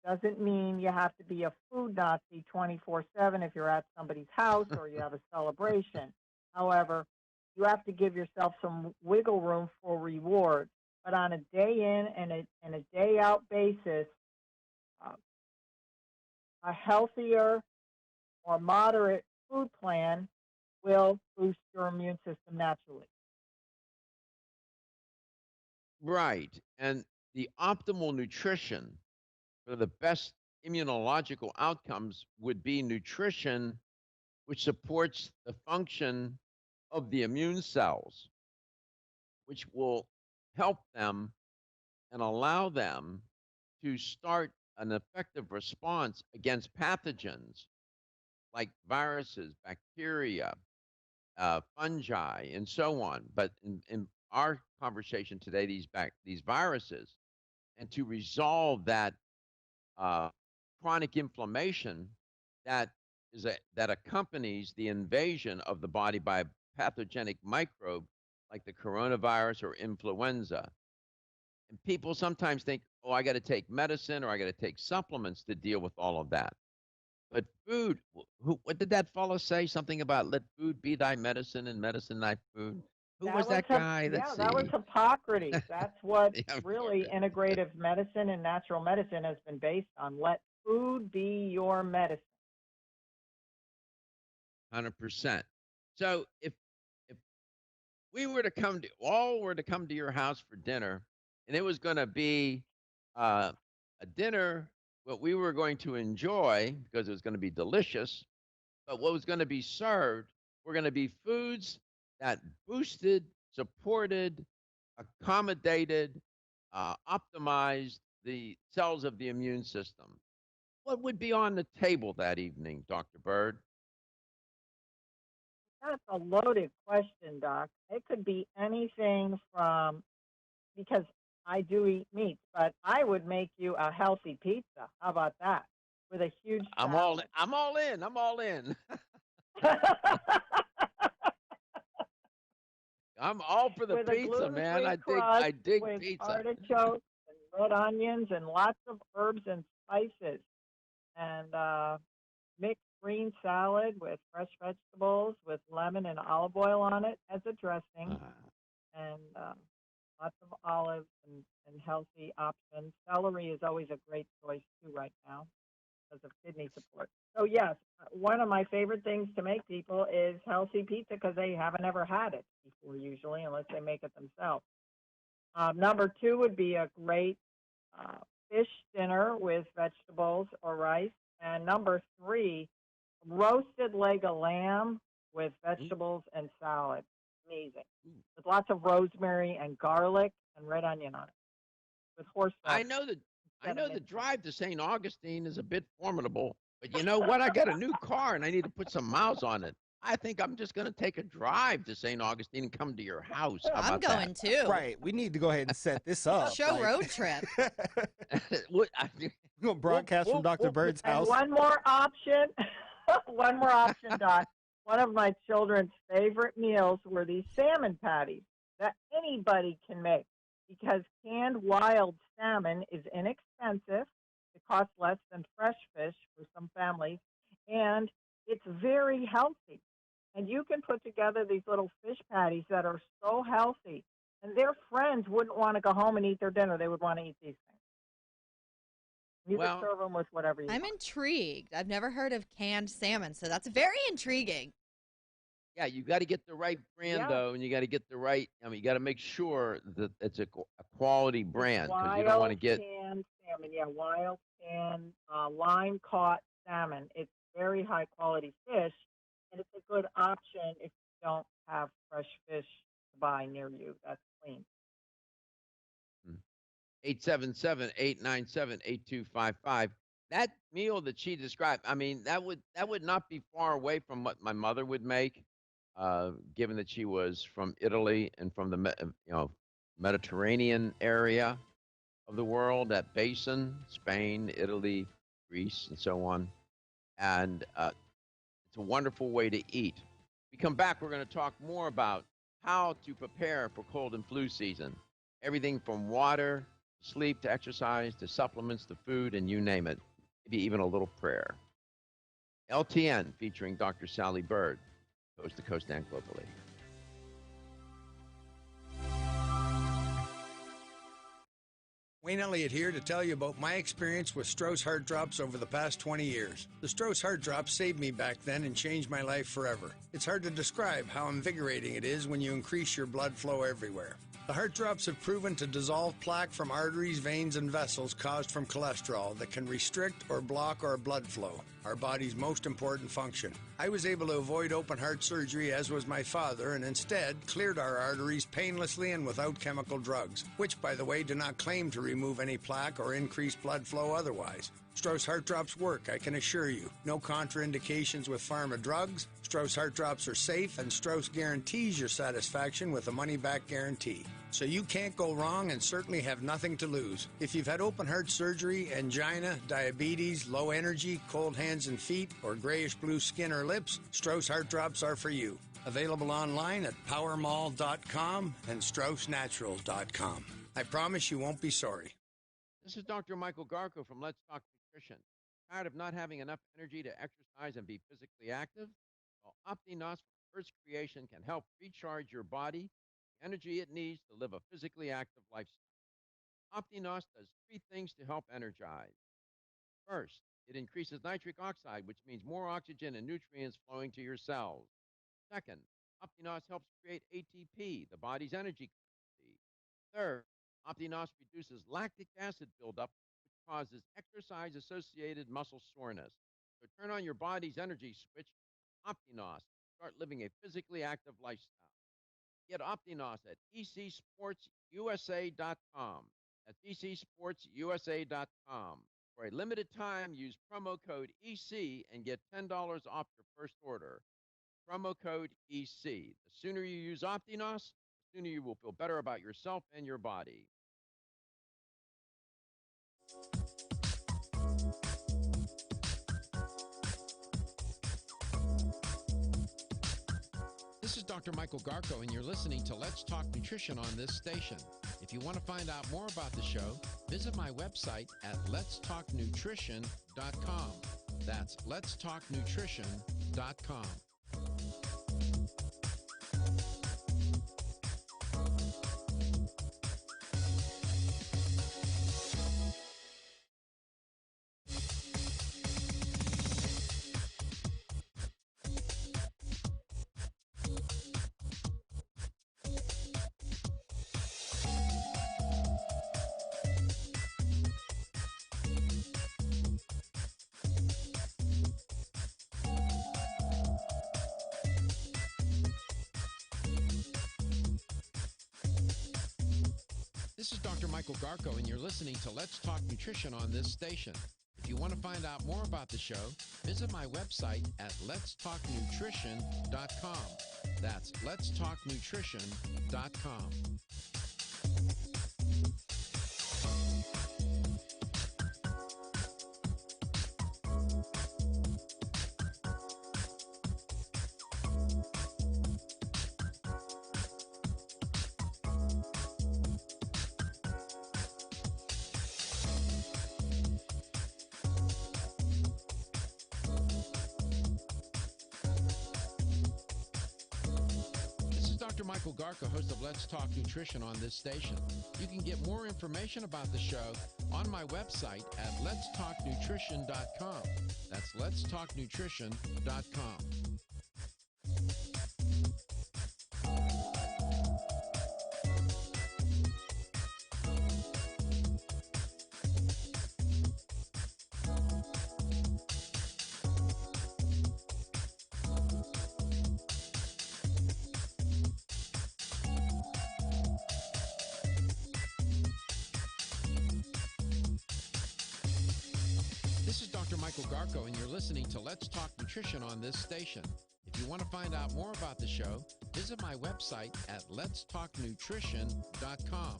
[SPEAKER 8] Doesn't mean you have to be a food Nazi 24/7 if you're at somebody's house or you have a celebration. However, you have to give yourself some wiggle room for reward. But on a day in and a day out basis, a healthier or moderate food plan will boost your immune system naturally.
[SPEAKER 2] Right. And the optimal nutrition for the best immunological outcomes would be nutrition which supports the function of the immune cells, which will help them and allow them to start an effective response against pathogens like viruses, bacteria, fungi, and so on. But in our conversation today, these viruses, and to resolve that chronic inflammation that that accompanies the invasion of the body by a pathogenic microbe like the coronavirus or influenza. And people sometimes think, oh, I got to take medicine or I got to take supplements to deal with all of that. But food, what did that fellow say? Something about let food be thy medicine and medicine thy food. Who was that guy? Let's
[SPEAKER 8] that was
[SPEAKER 2] see.
[SPEAKER 8] Hippocrates. That's what
[SPEAKER 2] Yeah,
[SPEAKER 8] really integrative medicine and natural medicine has been based on. Let food be your medicine.
[SPEAKER 2] 100%. So if we were to come to your house for dinner, and it was going to be a dinner what we were going to enjoy because it was going to be delicious, but what was going to be served were going to be foods that boosted, supported, accommodated, optimized the cells of the immune system. What would be on the table that evening, Dr. Bird?
[SPEAKER 8] That's a loaded question, Doc. It could be anything from, because I do eat meat, but I would make you a healthy pizza. How about that? With a huge
[SPEAKER 2] I'm all in. I'm all in. I'm all for the
[SPEAKER 8] with
[SPEAKER 2] pizza, man. I dig
[SPEAKER 8] with
[SPEAKER 2] pizza.
[SPEAKER 8] artichokes and red onions and lots of herbs and spices, and mixed green salad with fresh vegetables with lemon and olive oil on it as a dressing, and lots of olives and healthy options. Celery is always a great choice too right now because of kidney support. So yes, one of my favorite things to make people is healthy pizza because they haven't ever had it before usually unless they make it themselves. Number two would be a great fish dinner with vegetables or rice. And number three, roasted leg of lamb with vegetables and salad. Amazing. With lots of rosemary and garlic and red onion on it. With horseradish.
[SPEAKER 2] I know the drive to St. Augustine is a bit formidable, but you know what? I got a new car and I need to put some miles on it. I think I'm just going to take a drive to St. Augustine and come to your house. How
[SPEAKER 7] I'm
[SPEAKER 2] about
[SPEAKER 7] going
[SPEAKER 2] that?
[SPEAKER 7] too.
[SPEAKER 13] Right. We need to go ahead and set this up.
[SPEAKER 7] Show road trip.
[SPEAKER 2] What,
[SPEAKER 13] We're going to broadcast from Dr. Bird's house.
[SPEAKER 8] And one more option, Doc. One of my children's favorite meals were these salmon patties that anybody can make because canned wild salmon is inexpensive. It costs less than fresh fish for some families, and it's very healthy. And you can put together these little fish patties that are so healthy, and their friends wouldn't want to go home and eat their dinner. They would want to eat these things. You can serve them with whatever you want.
[SPEAKER 7] I'm intrigued. I've never heard of canned salmon, so that's very intriguing.
[SPEAKER 2] Yeah, you got to get the right brand though, and you got to get the right. I mean, you got to make sure that it's a quality brand because you don't want to get
[SPEAKER 8] canned salmon. Yeah, wild canned line caught salmon. It's very high quality fish, and it's a good option if you don't have fresh fish to buy near you. That's clean.
[SPEAKER 2] 877-897-8255. That meal that she described, I mean, that would not be far away from what my mother would make, given that she was from Italy and from the Mediterranean area of the world, that basin, Spain, Italy, Greece, and so on. And it's a wonderful way to eat. We come back, we're going to talk more about how to prepare for cold and flu season. Everything from water sleep to exercise to supplements to food and you name it, maybe even a little prayer. LTN featuring Dr. Sally Bird, coast to coast and globally.
[SPEAKER 14] Wayne Elliott here to tell you about my experience with Strauss Heart Drops over the past 20 years. The Strauss Heart Drops saved me back then and changed my life forever. It's hard to describe how invigorating it is when you increase your blood flow everywhere. The Heart Drops have proven to dissolve plaque from arteries, veins, and vessels caused from cholesterol that can restrict or block our blood flow, our body's most important function. I was able to avoid open heart surgery, as was my father, and instead cleared our arteries painlessly and without chemical drugs, which, by the way, do not claim to remove any plaque or increase blood flow otherwise. Strauss Heart Drops work, I can assure you. No contraindications with pharma drugs. Strauss Heart Drops are safe, and Strauss guarantees your satisfaction with a money-back guarantee. So you can't go wrong and certainly have nothing to lose. If you've had open heart surgery, angina, diabetes, low energy, cold hands and feet, or grayish-blue skin or lips, Strauss Heart Drops are for you. Available online at powermall.com and straussnaturals.com. I promise you won't be sorry.
[SPEAKER 2] This is Dr. Michael Garko from Let's Talk Nutrition. Tired of not having enough energy to exercise and be physically active? Well, OptiNos from Earth's creation can help recharge your body, the energy it needs to live a physically active lifestyle. OptiNos does 3 things to help energize. First, it increases nitric oxide, which means more oxygen and nutrients flowing to your cells. Second, OptiNos helps create ATP, the body's energy currency. Third, OptiNos reduces lactic acid buildup, which causes exercise-associated muscle soreness. So turn on your body's energy switch, OptiNos. Start living a physically active lifestyle. Get OptiNos at ecsportsusa.com. That's ecsportsusa.com. For a limited time, use promo code EC and get $10 off your first order. Promo code EC. The sooner you use OptiNos, the sooner you will feel better about yourself and your body.
[SPEAKER 10] This is Dr. Michael Garko, and you're listening to Let's Talk Nutrition on this station. If you want to find out more about the show, visit my website at letstalknutrition.com. That's letstalknutrition.com. This is Dr. Michael Garko, and you're listening to Let's Talk Nutrition on this station. If you want to find out more about the show, visit my website at letstalknutrition.com. That's letstalknutrition.com. Dr. Michael Garko, host of Let's Talk Nutrition on this station. You can get more information about the show on my website at letstalknutrition.com. That's letstalknutrition.com. This is Dr. Michael Garko, and you're listening to Let's Talk Nutrition on this station. If you want to find out more about the show, visit my website at letstalknutrition.com.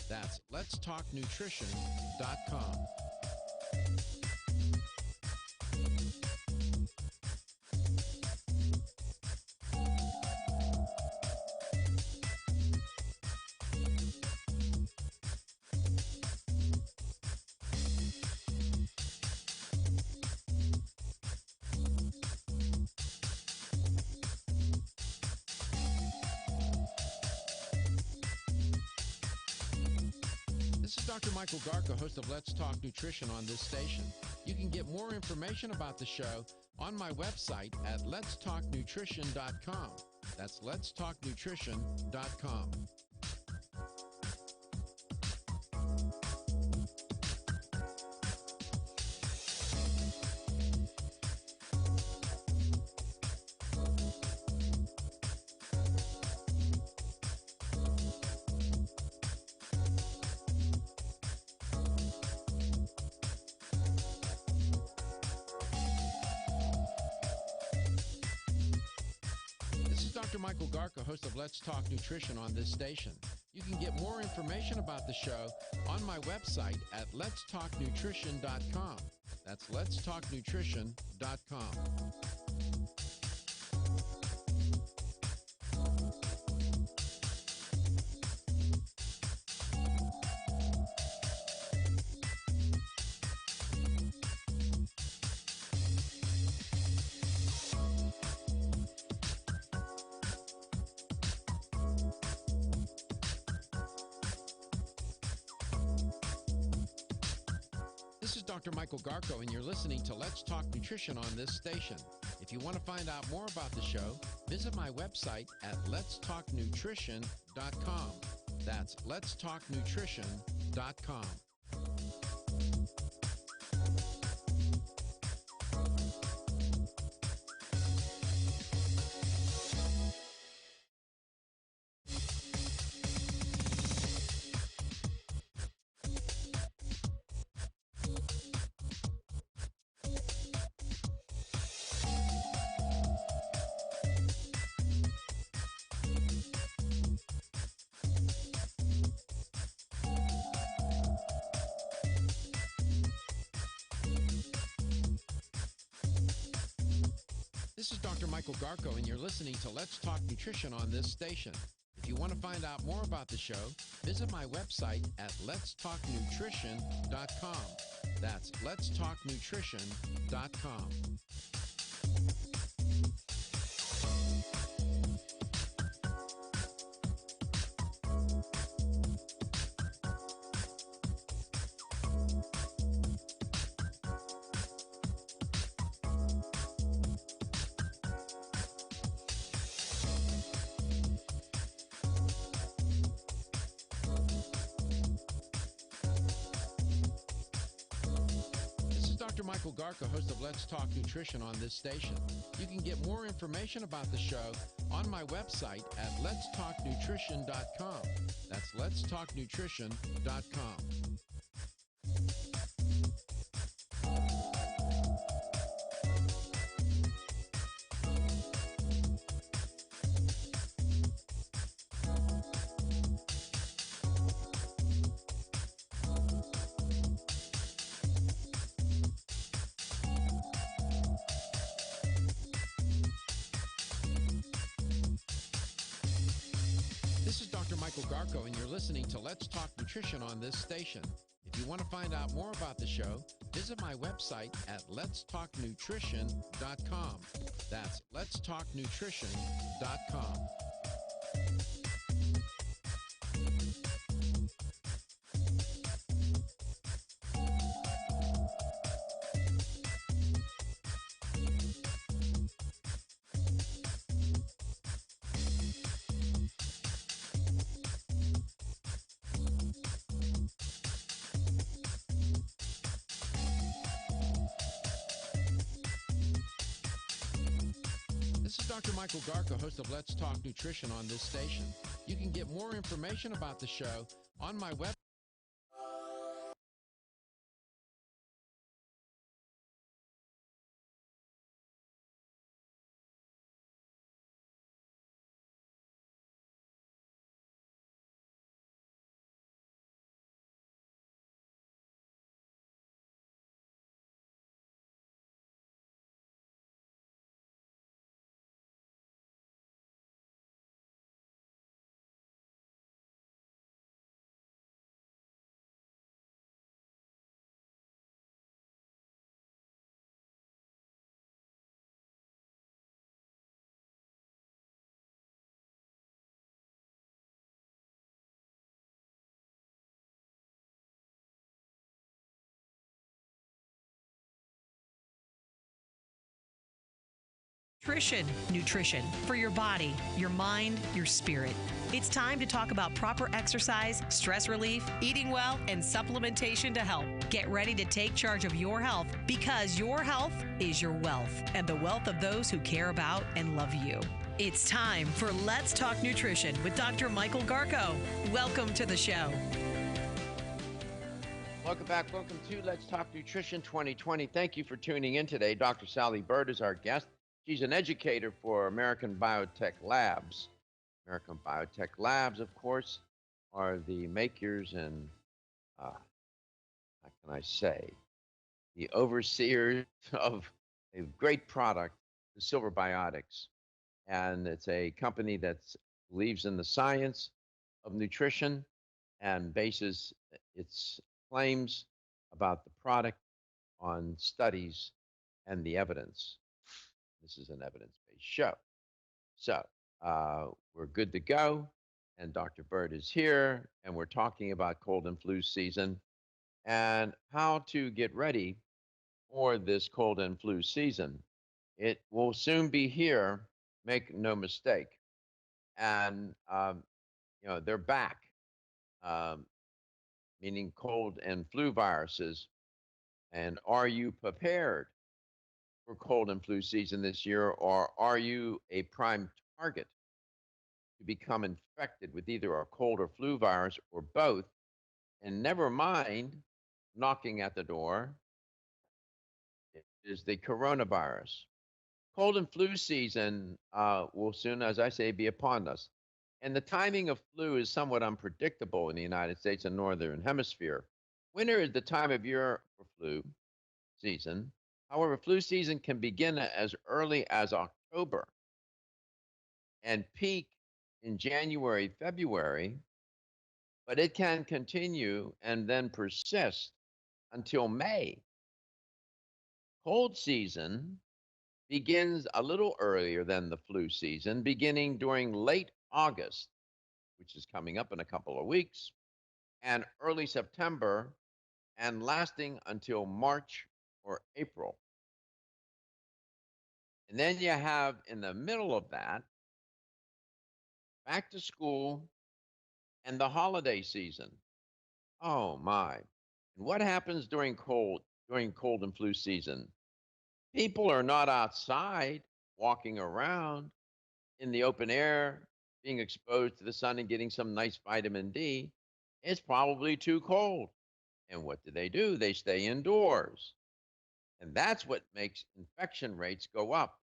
[SPEAKER 10] That's letstalknutrition.com. Dr. Michael Garko, host of Let's Talk Nutrition on this station. You can get more information about the show on my website at letstalknutrition.com. That's letstalknutrition.com. Dr. Michael Garko, host of Let's Talk Nutrition on this station. You can get more information about the show on my website at letstalknutrition.com. That's letstalknutrition.com. This is Dr. Michael Garko, and you're listening to Let's Talk Nutrition on this station. If you want to find out more about the show, visit my website at letstalknutrition.com. That's letstalknutrition.com. This is Dr. Michael Garko, and you're listening to Let's Talk Nutrition on this station. If you want to find out more about the show, visit my website at letstalknutrition.com. That's letstalknutrition.com. Dr. Michael Garko, host of Let's Talk Nutrition on this station. You can get more information about the show on my website at letstalknutrition.com. That's letstalknutrition.com. This is Dr. Michael Garko, and you're listening to Let's Talk Nutrition on this station. If you want to find out more about the show, visit my website at letstalknutrition.com. That's letstalknutrition.com. This is Dr. Michael Garko, host of Let's Talk Nutrition on this station. You can get more information about the show on my website.
[SPEAKER 1] Nutrition for your body, your mind, your spirit. It's time to talk about proper exercise, stress relief, eating well, and supplementation to help. Get ready to take charge of your health because your health is your wealth and the wealth of those who care about and love you. It's time for Let's Talk Nutrition with Dr. Michael Garko. Welcome to the show.
[SPEAKER 2] Welcome back. Welcome to Let's Talk Nutrition 2020. Thank you for tuning in today. Dr. Sally Bird is our guest. She's an educator for American Biotech Labs. American Biotech Labs, of course, are the makers and, how can I say, the overseers of a great product, the Silver Biotics. And it's a company that believes in the science of nutrition and bases its claims about the product on studies and the evidence. This is an evidence-based show. So we're good to go, and Dr. Bird is here, and we're talking about cold and flu season and how to get ready for this cold and flu season. It will soon be here, make no mistake. And, they're back, meaning cold and flu viruses. And are you prepared for cold and flu season this year, or are you a prime target to become infected with either a cold or flu virus or both? And never mind knocking at the door is the coronavirus. Cold and flu season will soon, as I say, be upon us. And the timing of flu is somewhat unpredictable in the United States and Northern Hemisphere. Winter is the time of year for flu season. However, flu season can begin as early as October and peak in January, February, but it can continue and then persist until May. Cold season begins a little earlier than the flu season, beginning during late August, which is coming up in a couple of weeks, and early September, and lasting until March or April. And then you have in the middle of that, back to school and the holiday season. Oh my. And what happens during cold and flu season? People are not outside walking around in the open air, being exposed to the sun and getting some nice vitamin D. It's probably too cold. And what do? They stay indoors. And that's what makes infection rates go up.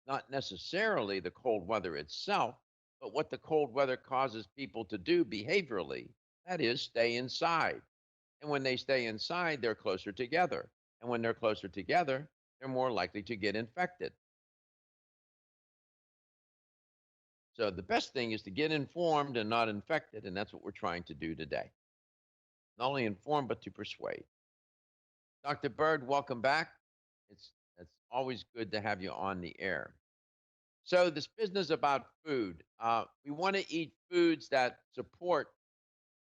[SPEAKER 2] Not necessarily the cold weather itself, but what the cold weather causes people to do behaviorally. That is, stay inside. And when they stay inside, they're closer together. And when they're closer together, they're more likely to get infected. So the best thing is to get informed and not infected, and that's what we're trying to do today. Not only inform, but to persuade. Dr. Bird, welcome back. It's always good to have you on the air. So this business about food, we want to eat foods that support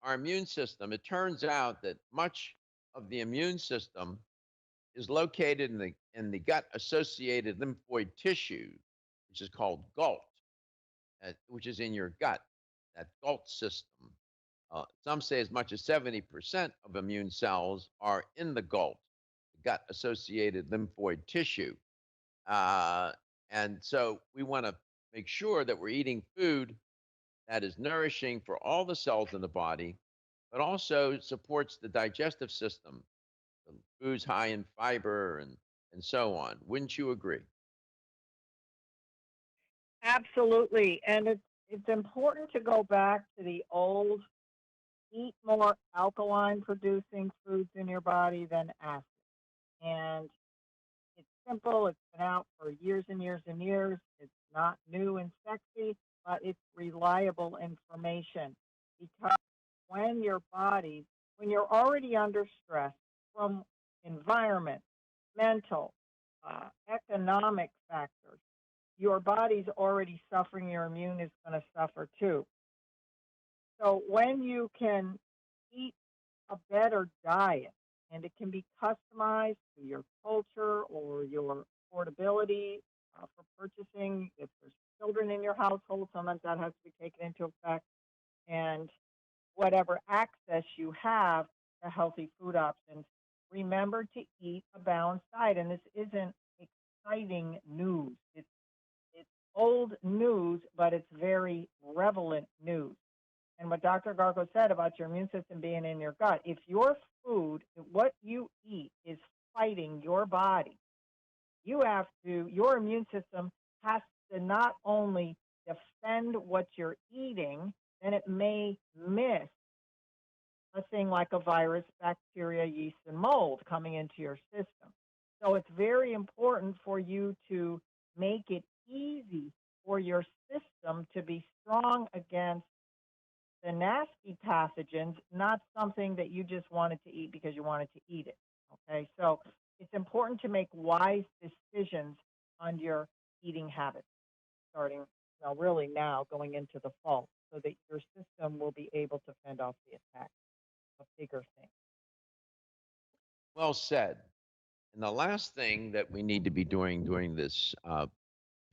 [SPEAKER 2] our immune system. It turns out that much of the immune system is located in the gut-associated lymphoid tissue, which is called GALT, which is in your gut, that GALT system. Some say as much as 70% of immune cells are in the GALT, the gut-associated lymphoid tissue. And so we want to make sure that we're eating food that is nourishing for all the cells in the body, but also supports the digestive system. Foods high in fiber and so on. Wouldn't you agree?
[SPEAKER 8] Absolutely. And it's important to go back to the old, eat more alkaline producing foods in your body than acid. And it's simple. It's been out for years and years and years. It's not new and sexy, but it's reliable information. Because when you're already under stress from environment, mental, economic factors, your body's already suffering, your immune is going to suffer too. So when you can eat a better diet, and it can be customized to your culture or your affordability for purchasing. If there's children in your household, sometimes that has to be taken into effect. And whatever access you have to healthy food options, remember to eat a balanced diet. And this isn't exciting news. It's old news, but it's very relevant news. And what Dr. Garko said about your immune system being in your gut, if your food, what you eat, is fighting your body, your immune system has to not only defend what you're eating, then it may miss a thing like a virus, bacteria, yeast, and mold coming into your system. So it's very important for you to make it easy for your system to be strong against the nasty pathogens, not something that you just wanted to eat because you wanted to eat it. Okay, so it's important to make wise decisions on your eating habits, starting really now going into the fall, so that your system will be able to fend off the attack of bigger things.
[SPEAKER 2] Well said. And the last thing that we need to be doing during this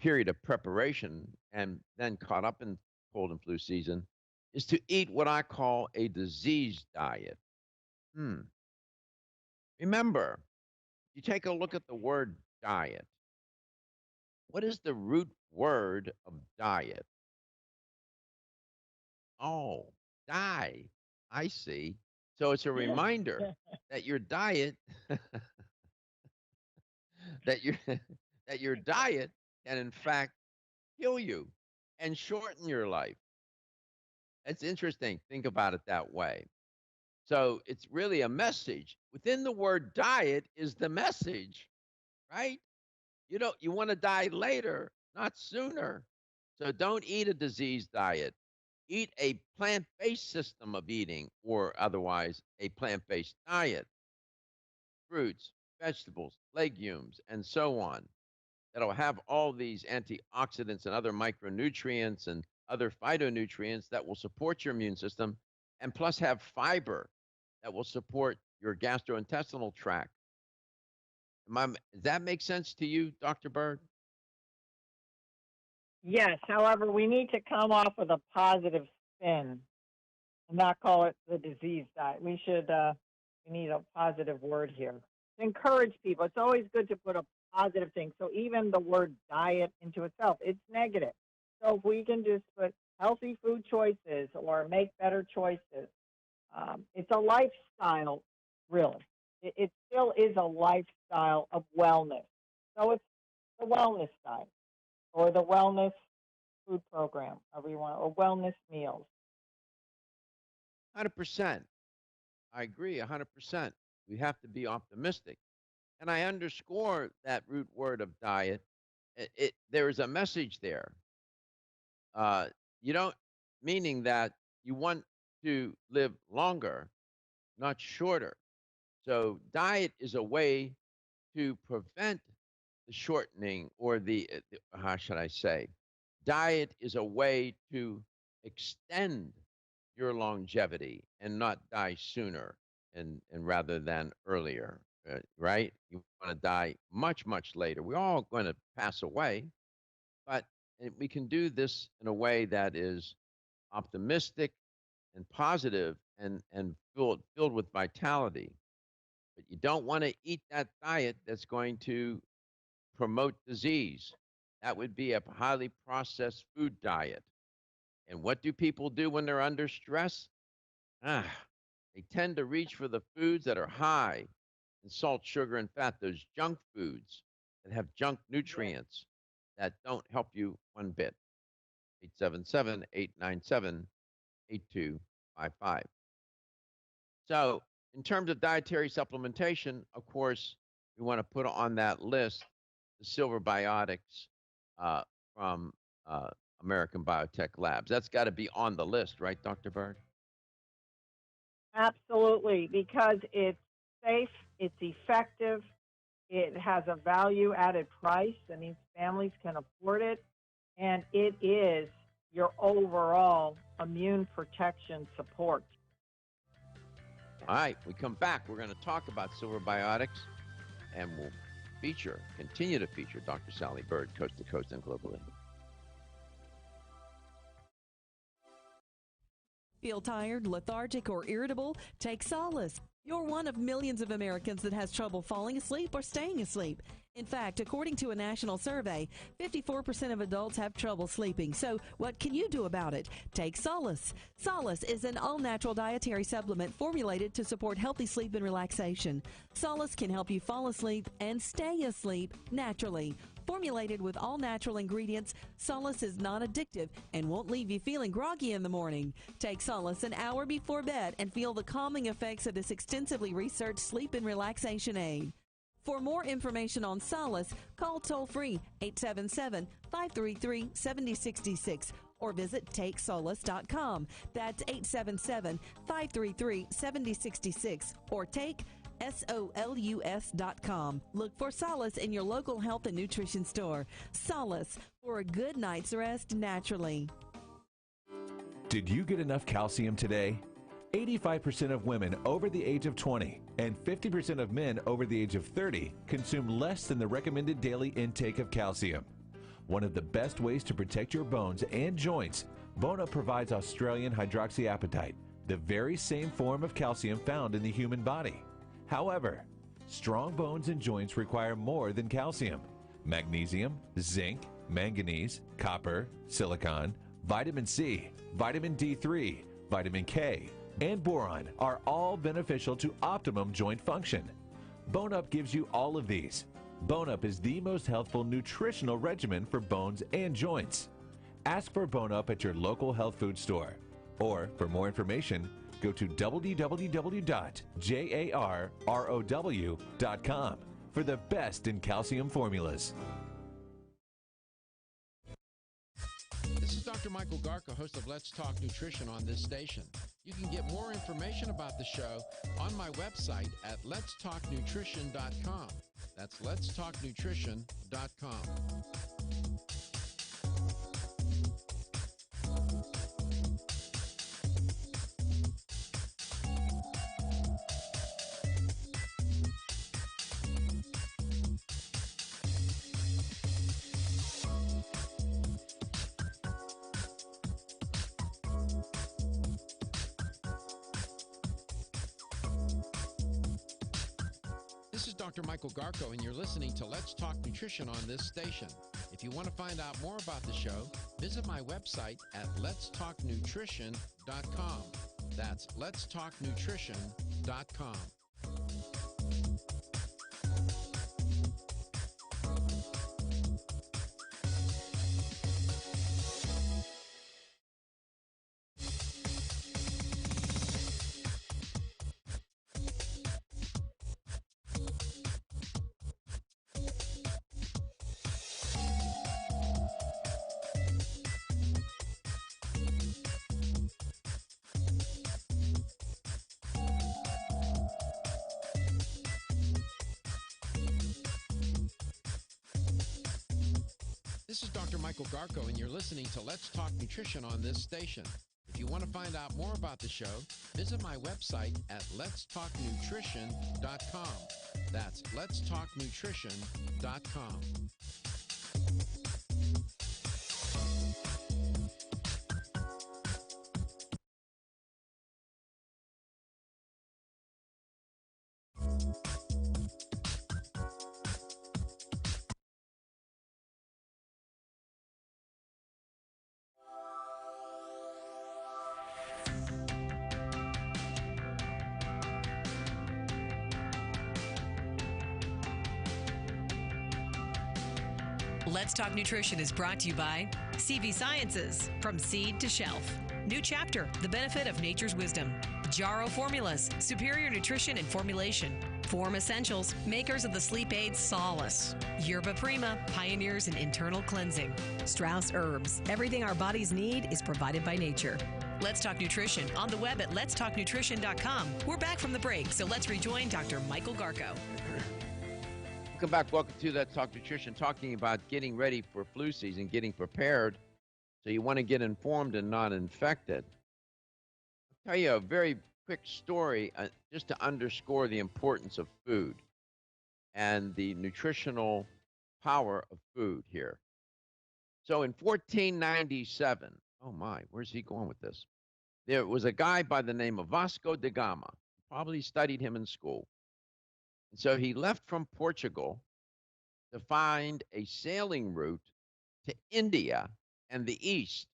[SPEAKER 2] period of preparation and then caught up in cold and flu season is to eat what I call a disease diet. Remember, you take a look at the word diet. What is the root word of diet? Oh, die. I see. So it's a reminder that your diet that your diet can in fact kill you and shorten your life. It's interesting. Think about it that way. So it's really a message. Within the word diet is the message, right? You want to die later, not sooner. So don't eat a disease diet. Eat a plant-based system of eating, or otherwise a plant-based diet. Fruits, vegetables, legumes, and so on. That'll have all these antioxidants and other micronutrients and other phytonutrients that will support your immune system, and plus have fiber that will support your gastrointestinal tract. Does that make sense to you, Dr. Bird?
[SPEAKER 8] Yes. However, we need to come off with a positive spin and not call it the disease diet. We need a positive word here to encourage people. It's always good to put a positive thing. So even the word diet into itself, it's negative. So if we can just put healthy food choices or make better choices, it's a lifestyle, really. It still is a lifestyle of wellness. So it's the wellness diet or the wellness food program, however you want, or wellness meals.
[SPEAKER 2] 100%. I agree 100%. We have to be optimistic. And I underscore that root word of diet. There is a message there. Meaning that you want to live longer, not shorter. So diet is a way to prevent the shortening or how should I say? Diet is a way to extend your longevity and not die sooner and rather than earlier, right? You want to die much, much later. We're all going to pass away, but we can do this in a way that is optimistic and positive and filled with vitality. But you don't want to eat that diet that's going to promote disease. That would be a highly processed food diet. And what do people do when they're under stress? They tend to reach for the foods that are high in salt, sugar, and fat, those junk foods that have junk nutrients that don't help you one bit. 877-897-8255. So in terms of dietary supplementation, of course, we want to put on that list the Silver Biotics from American Biotech Labs. That's got to be on the list, right, Dr. Bird?
[SPEAKER 8] Absolutely, because it's safe, it's effective, it has a value-added price, and these families can afford it, and it is your overall immune protection support.
[SPEAKER 2] All right, we come back. We're going to talk about Silver Biotics, and we'll continue to feature Dr. Sally Bird, coast to coast and globally.
[SPEAKER 15] Feel tired, lethargic, or irritable? Take solace. You're one of millions of Americans that has trouble falling asleep or staying asleep. In fact, according to a national survey, 54% of adults have trouble sleeping. So what can you do about it? Take Solace. Solace is an all-natural dietary supplement formulated to support healthy sleep and relaxation. Solace can help you fall asleep and stay asleep naturally. Formulated with all-natural ingredients, Solace is non-addictive and won't leave you feeling groggy in the morning. Take Solace an hour before bed and feel the calming effects of this extensively researched sleep and relaxation aid. For more information on Solace, call toll-free 877-533-7066 or visit TakeSolace.com. That's 877-533-7066 or take SOLUS.com. Look for Solace in your local health and nutrition store. Solace, for a good night's rest naturally.
[SPEAKER 16] Did you get enough calcium today? 85% of women over the age of 20 and 50% of men over the age of 30 consume less than the recommended daily intake of calcium. One of the best ways to protect your bones and joints, Bone Up provides Australian hydroxyapatite, the very same form of calcium found in the human body. However, strong bones and joints require more than calcium. Magnesium, zinc, manganese, copper, silicon, vitamin C, vitamin D3, vitamin K, and boron are all beneficial to optimum joint function. Bone Up gives you all of these. Bone Up is the most healthful nutritional regimen for bones and joints. Ask for Bone Up at your local health food store. Or, for more information, go to www.jarrow.com for the best in calcium formulas.
[SPEAKER 10] This is Dr. Michael Garko, host of Let's Talk Nutrition on this station. You can get more information about the show on my website at letstalknutrition.com. That's letstalknutrition.com. This is Dr. Michael Garko, and you're listening to Let's Talk Nutrition on this station. If you want to find out more about the show, visit my website at letstalknutrition.com. That's letstalknutrition.com. This is Dr. Michael Garko, and you're listening to Let's Talk Nutrition on this station. If you want to find out more about the show, visit my website at letstalknutrition.com. That's letstalknutrition.com.
[SPEAKER 1] Let's Talk Nutrition is brought to you by CV Sciences, from seed to shelf. New chapter, the benefit of nature's wisdom. Jarrow Formulas, superior nutrition and formulation. Form Essentials, makers of the sleep aid Solace. Yerba Prima, pioneers in internal cleansing. Strauss Herbs, everything our bodies need is provided by nature. Let's Talk Nutrition on the web at letstalknutrition.com. We're back from the break, so let's rejoin Dr. Michael Garko.
[SPEAKER 2] Welcome back. Welcome to Let's Talk Nutrition, talking about getting ready for flu season, getting prepared. So you want to get informed and not infected. I'll tell you a very quick story just to underscore the importance of food. and the nutritional power of food here. So in 1497, oh my, where's he going with this? There was a guy by the name of Vasco da Gama. Probably studied him in school. And so he left from Portugal to find a sailing route to India and the East,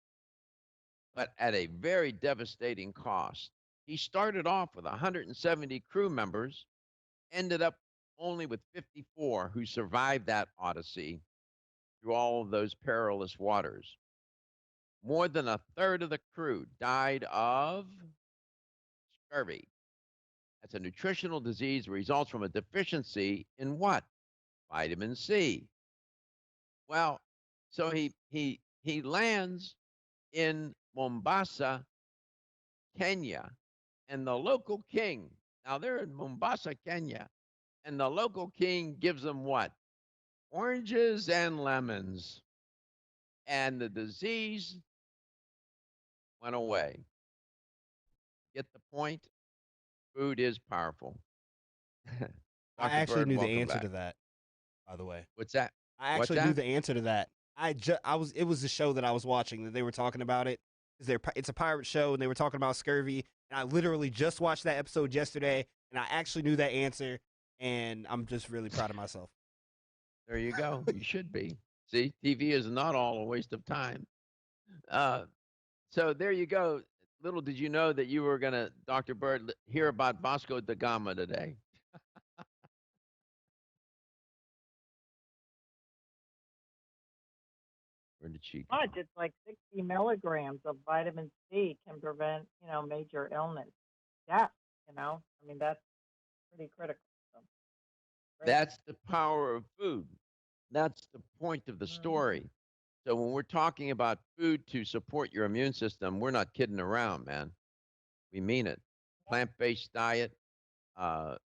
[SPEAKER 2] but at a very devastating cost. He started off with 170 crew members, ended up only with 54 who survived that odyssey through all of those perilous waters. More than a third of the crew died of scurvy. That's a nutritional disease that results from a deficiency in what? Vitamin C. Well, so he lands in Mombasa, Kenya, and the local king. Now they're in Mombasa, Kenya, and the local king gives them what? Oranges and lemons. And the disease went away. Get the point? Food is powerful.
[SPEAKER 13] I actually
[SPEAKER 2] Bird,
[SPEAKER 13] knew the
[SPEAKER 2] welcome
[SPEAKER 13] answer
[SPEAKER 2] back.
[SPEAKER 13] to that, by the way.
[SPEAKER 2] What's that?
[SPEAKER 13] I
[SPEAKER 2] What's
[SPEAKER 13] actually knew
[SPEAKER 2] that?
[SPEAKER 13] the answer to that. It was the show that I was watching that they were talking about it. It's a pirate show, and they were talking about scurvy. And I literally just watched that episode yesterday, and I actually knew that answer, and I'm just really proud of myself.
[SPEAKER 2] There you go. You should be. See, TV is not all a waste of time. So there you go. Little did you know that you were going to, Dr. Bird, hear about Vasco da Gama today. Where did she go?
[SPEAKER 8] Much. It's like 60 milligrams of vitamin C can prevent, major illness, death. I mean, that's pretty critical. So, great.
[SPEAKER 2] That's the power of food. That's the point of the story. So when we're talking about food to support your immune system, we're not kidding around, man. We mean it. Plant-based diet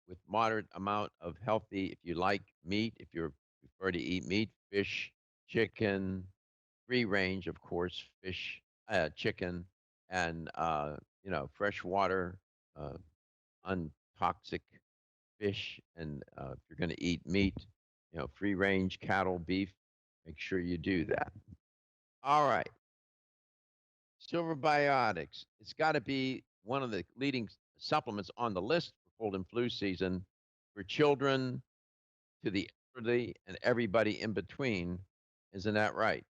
[SPEAKER 2] with moderate amount of healthy, if you like meat, if you prefer to eat meat, fish, chicken, free range, of course, fish, chicken, and fresh water, untoxic fish, and if you're going to eat meat, free range cattle, beef, make sure you do that. All right. Silver Biotics. It's got to be one of the leading supplements on the list for cold and flu season for children to the elderly and everybody in between. Isn't that right?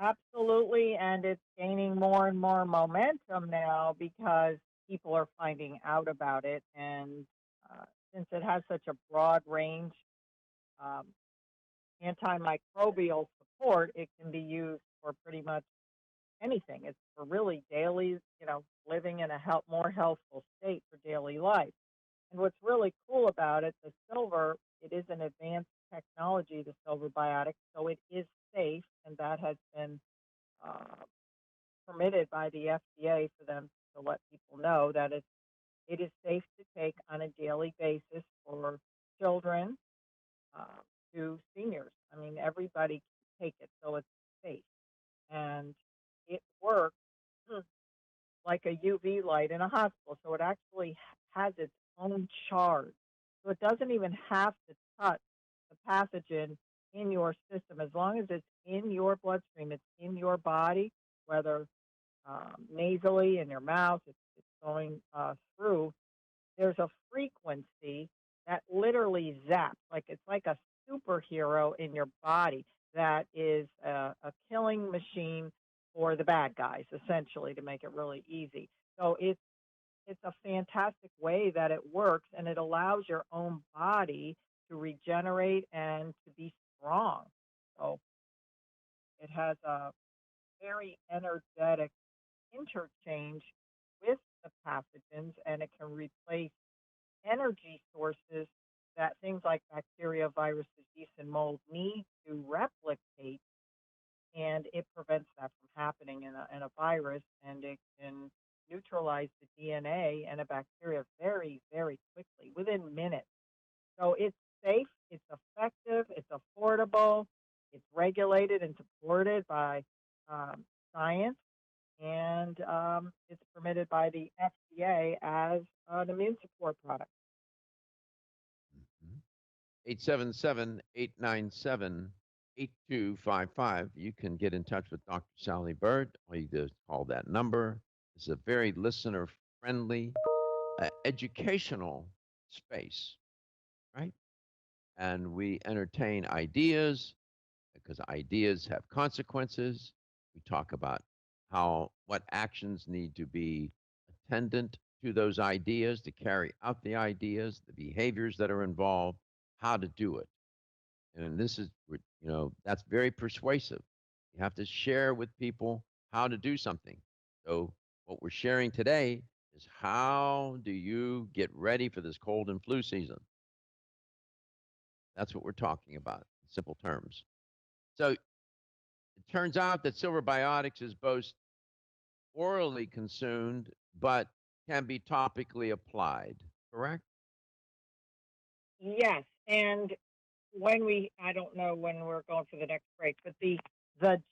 [SPEAKER 8] Absolutely, and it's gaining more and more momentum now because people are finding out about it, and since it has such a broad range um, antimicrobial support, it can be used for pretty much anything. It's for really daily, living in a more healthful state for daily life. And what's really cool about it, the silver, it is an advanced technology, the silver biotic, so it is safe, and that has been permitted by the FDA for them to let people know that it is safe to take on a daily basis for children to seniors. I mean, everybody can take it, so it's safe. And it works like a UV light in a hospital. So it actually has its own charge. So it doesn't even have to touch the pathogen in your system. As long as it's in your bloodstream, it's in your body, whether nasally in your mouth, it's going through. There's a frequency that literally zaps. It's like a superhero in your body that is a killing machine for the bad guys, essentially, to make it really easy. So it's a fantastic way that it works, and it allows your own body to regenerate and to be strong. So it has a very energetic interchange with the pathogens, and it can replace energy sources that things like bacteria, viruses, yeast, and mold need to replicate, and it prevents that from happening in a virus, and it can neutralize the DNA and a bacteria very, very quickly, within minutes. So it's safe, it's effective, it's affordable, it's regulated and supported by science, and it's permitted by the FDA as an immune support product.
[SPEAKER 2] 877-897-8255. You can get in touch with Dr. Sally Bird. All you do is call that number. It's a very listener-friendly, educational space, right? And we entertain ideas because ideas have consequences. We talk about what actions need to be attendant to those ideas to carry out the ideas, the behaviors that are involved, how to do it. And this is, that's very persuasive. You have to share with people how to do something. So what we're sharing today is how do you get ready for this cold and flu season? That's what we're talking about in simple terms. So it turns out that Silver Biotics is both orally consumed, but can be topically applied, correct?
[SPEAKER 8] Yes, and I don't know when we're going for the next break, but the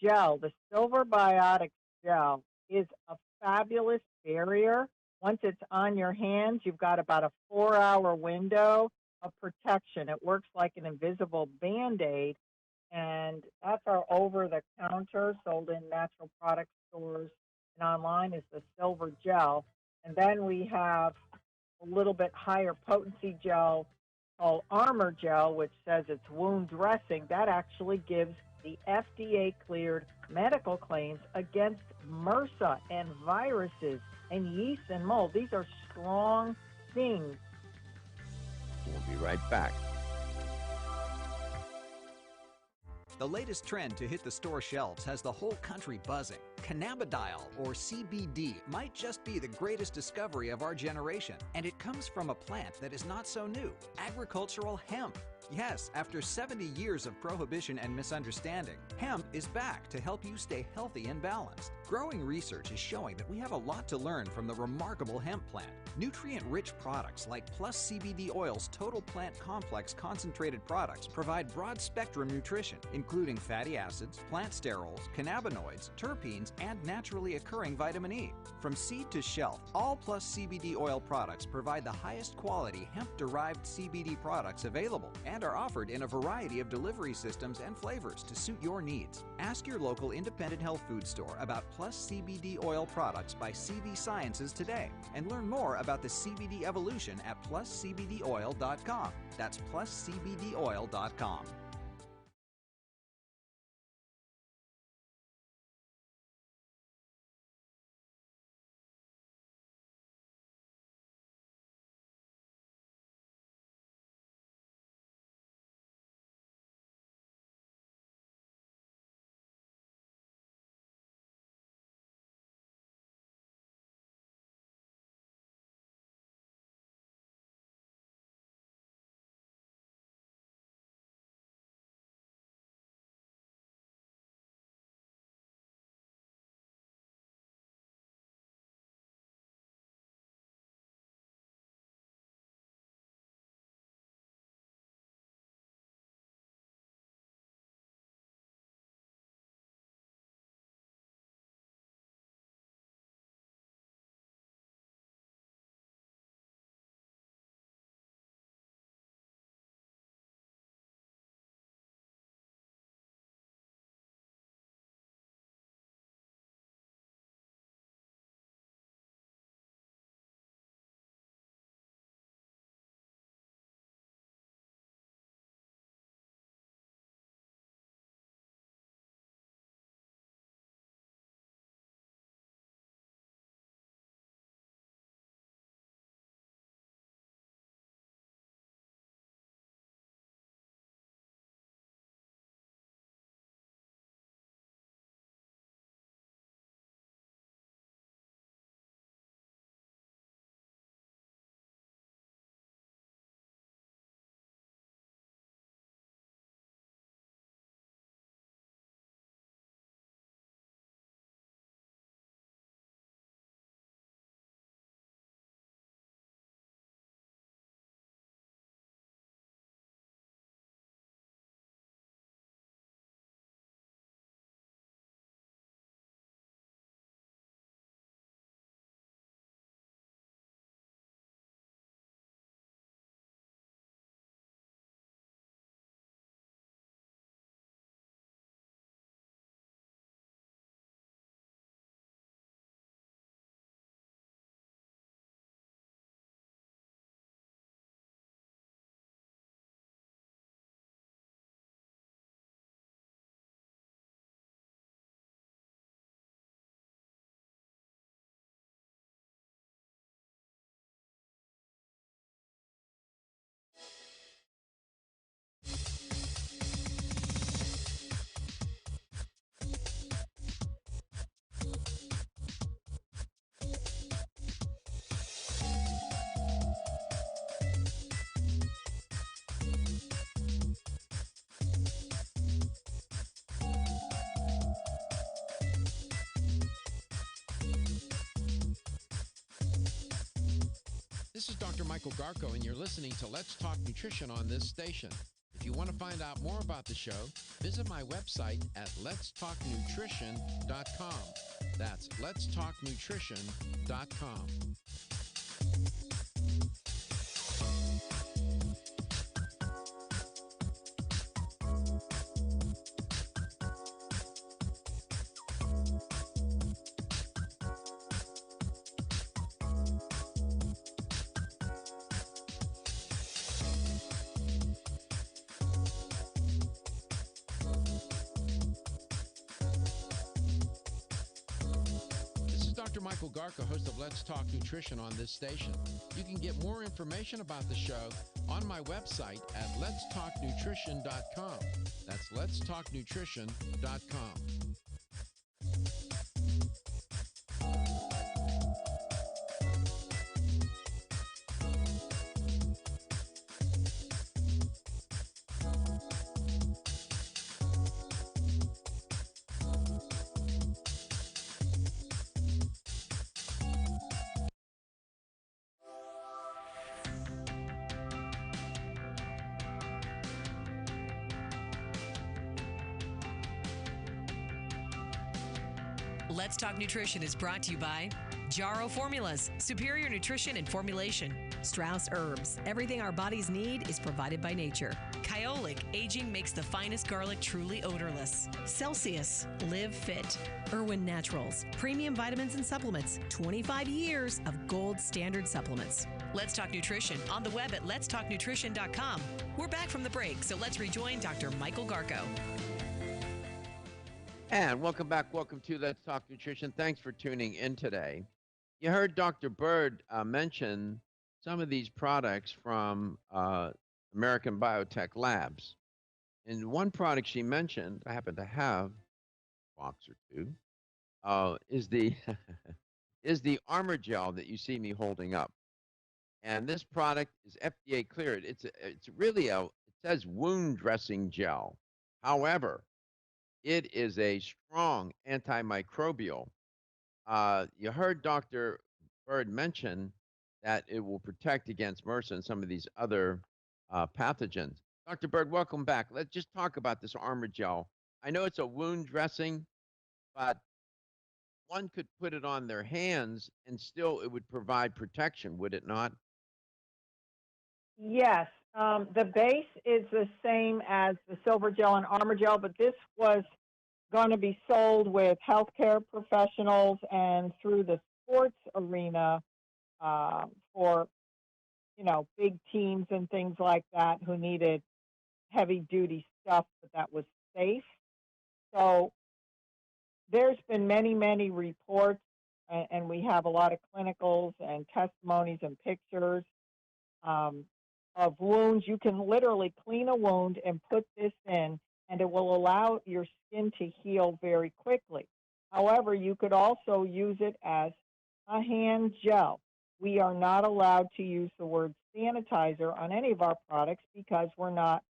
[SPEAKER 8] gel, the Silver Biotics gel, is a fabulous barrier. Once it's on your hands, you've got about a 4-hour window of protection. It works like an invisible Band-Aid, and that's our over-the-counter, sold in natural product stores and online, is the Silver Gel. And then we have a little bit higher potency gel called Armor Gel, which says it's wound dressing. That actually gives the FDA-cleared medical claims against MRSA and viruses and yeast and mold. These are strong things.
[SPEAKER 2] We'll be right back.
[SPEAKER 12] The latest trend to hit the store shelves has the whole country buzzing. Cannabidiol, or CBD, might just be the greatest discovery of our generation, and it comes from a plant that is not so new, agricultural hemp. Yes, after 70 years of prohibition and misunderstanding, hemp is back to help you stay healthy and balanced. Growing research is showing that we have a lot to learn from the remarkable hemp plant. Nutrient-rich products like Plus CBD Oil's Total Plant Complex concentrated products provide broad-spectrum nutrition, including fatty acids, plant sterols, cannabinoids, terpenes, and naturally occurring vitamin E. From seed to shelf, all Plus CBD Oil products provide the highest quality hemp-derived CBD products available and are offered in a variety of delivery systems and flavors to suit your needs. Ask your local independent health food store about Plus CBD Oil products by CV Sciences today and learn more about the CBD evolution at pluscbdoil.com. That's pluscbdoil.com.
[SPEAKER 10] This is Dr. Michael Garko, and you're listening to Let's Talk Nutrition on this station. If you want to find out more about the show, visit my website at letstalknutrition.com. That's letstalknutrition.com. Dr. Michael Garko, host of Let's Talk Nutrition on this station. You can get more information about the show on my website at letstalknutrition.com. That's letstalknutrition.com.
[SPEAKER 1] Let's Talk Nutrition is brought to you by Jarrow Formulas, superior nutrition and formulation. Strauss Herbs, everything our bodies need is provided by nature. Kyolic, aging makes the finest garlic truly odorless. Celsius, live fit. Irwin Naturals, premium vitamins and supplements. 25 years of gold standard supplements. Let's Talk Nutrition on the web at letstalknutrition.com. We're back from the break, so let's rejoin Dr. Michael Garko.
[SPEAKER 2] And welcome back. Welcome to Let's Talk Nutrition. Thanks for tuning in today. You heard Dr. Bird mention some of these products from American Biotech Labs. And one product she mentioned, I happen to have a box or two, is the is the Armor Gel that you see me holding up. And this product is FDA cleared. It's really it says wound dressing gel. However, it is a strong antimicrobial. You heard Dr. Bird mention that it will protect against MRSA and some of these other pathogens. Dr. Bird, welcome back. Let's just talk about this Armor Gel. I know it's a wound dressing, but one could put it on their hands and still it would provide protection, would it not?
[SPEAKER 8] Yes. The base is the same as the Silver Gel and Armor Gel, but this was going to be sold with healthcare professionals and through the sports arena for, big teams and things like that who needed heavy-duty stuff, but that was safe. So there's been many, many reports, and we have a lot of clinicals and testimonies and pictures of wounds. You can literally clean a wound and put this in, and it will allow your skin to heal very quickly. However, you could also use it as a hand gel. We are not allowed to use the word sanitizer on any of our products because we're not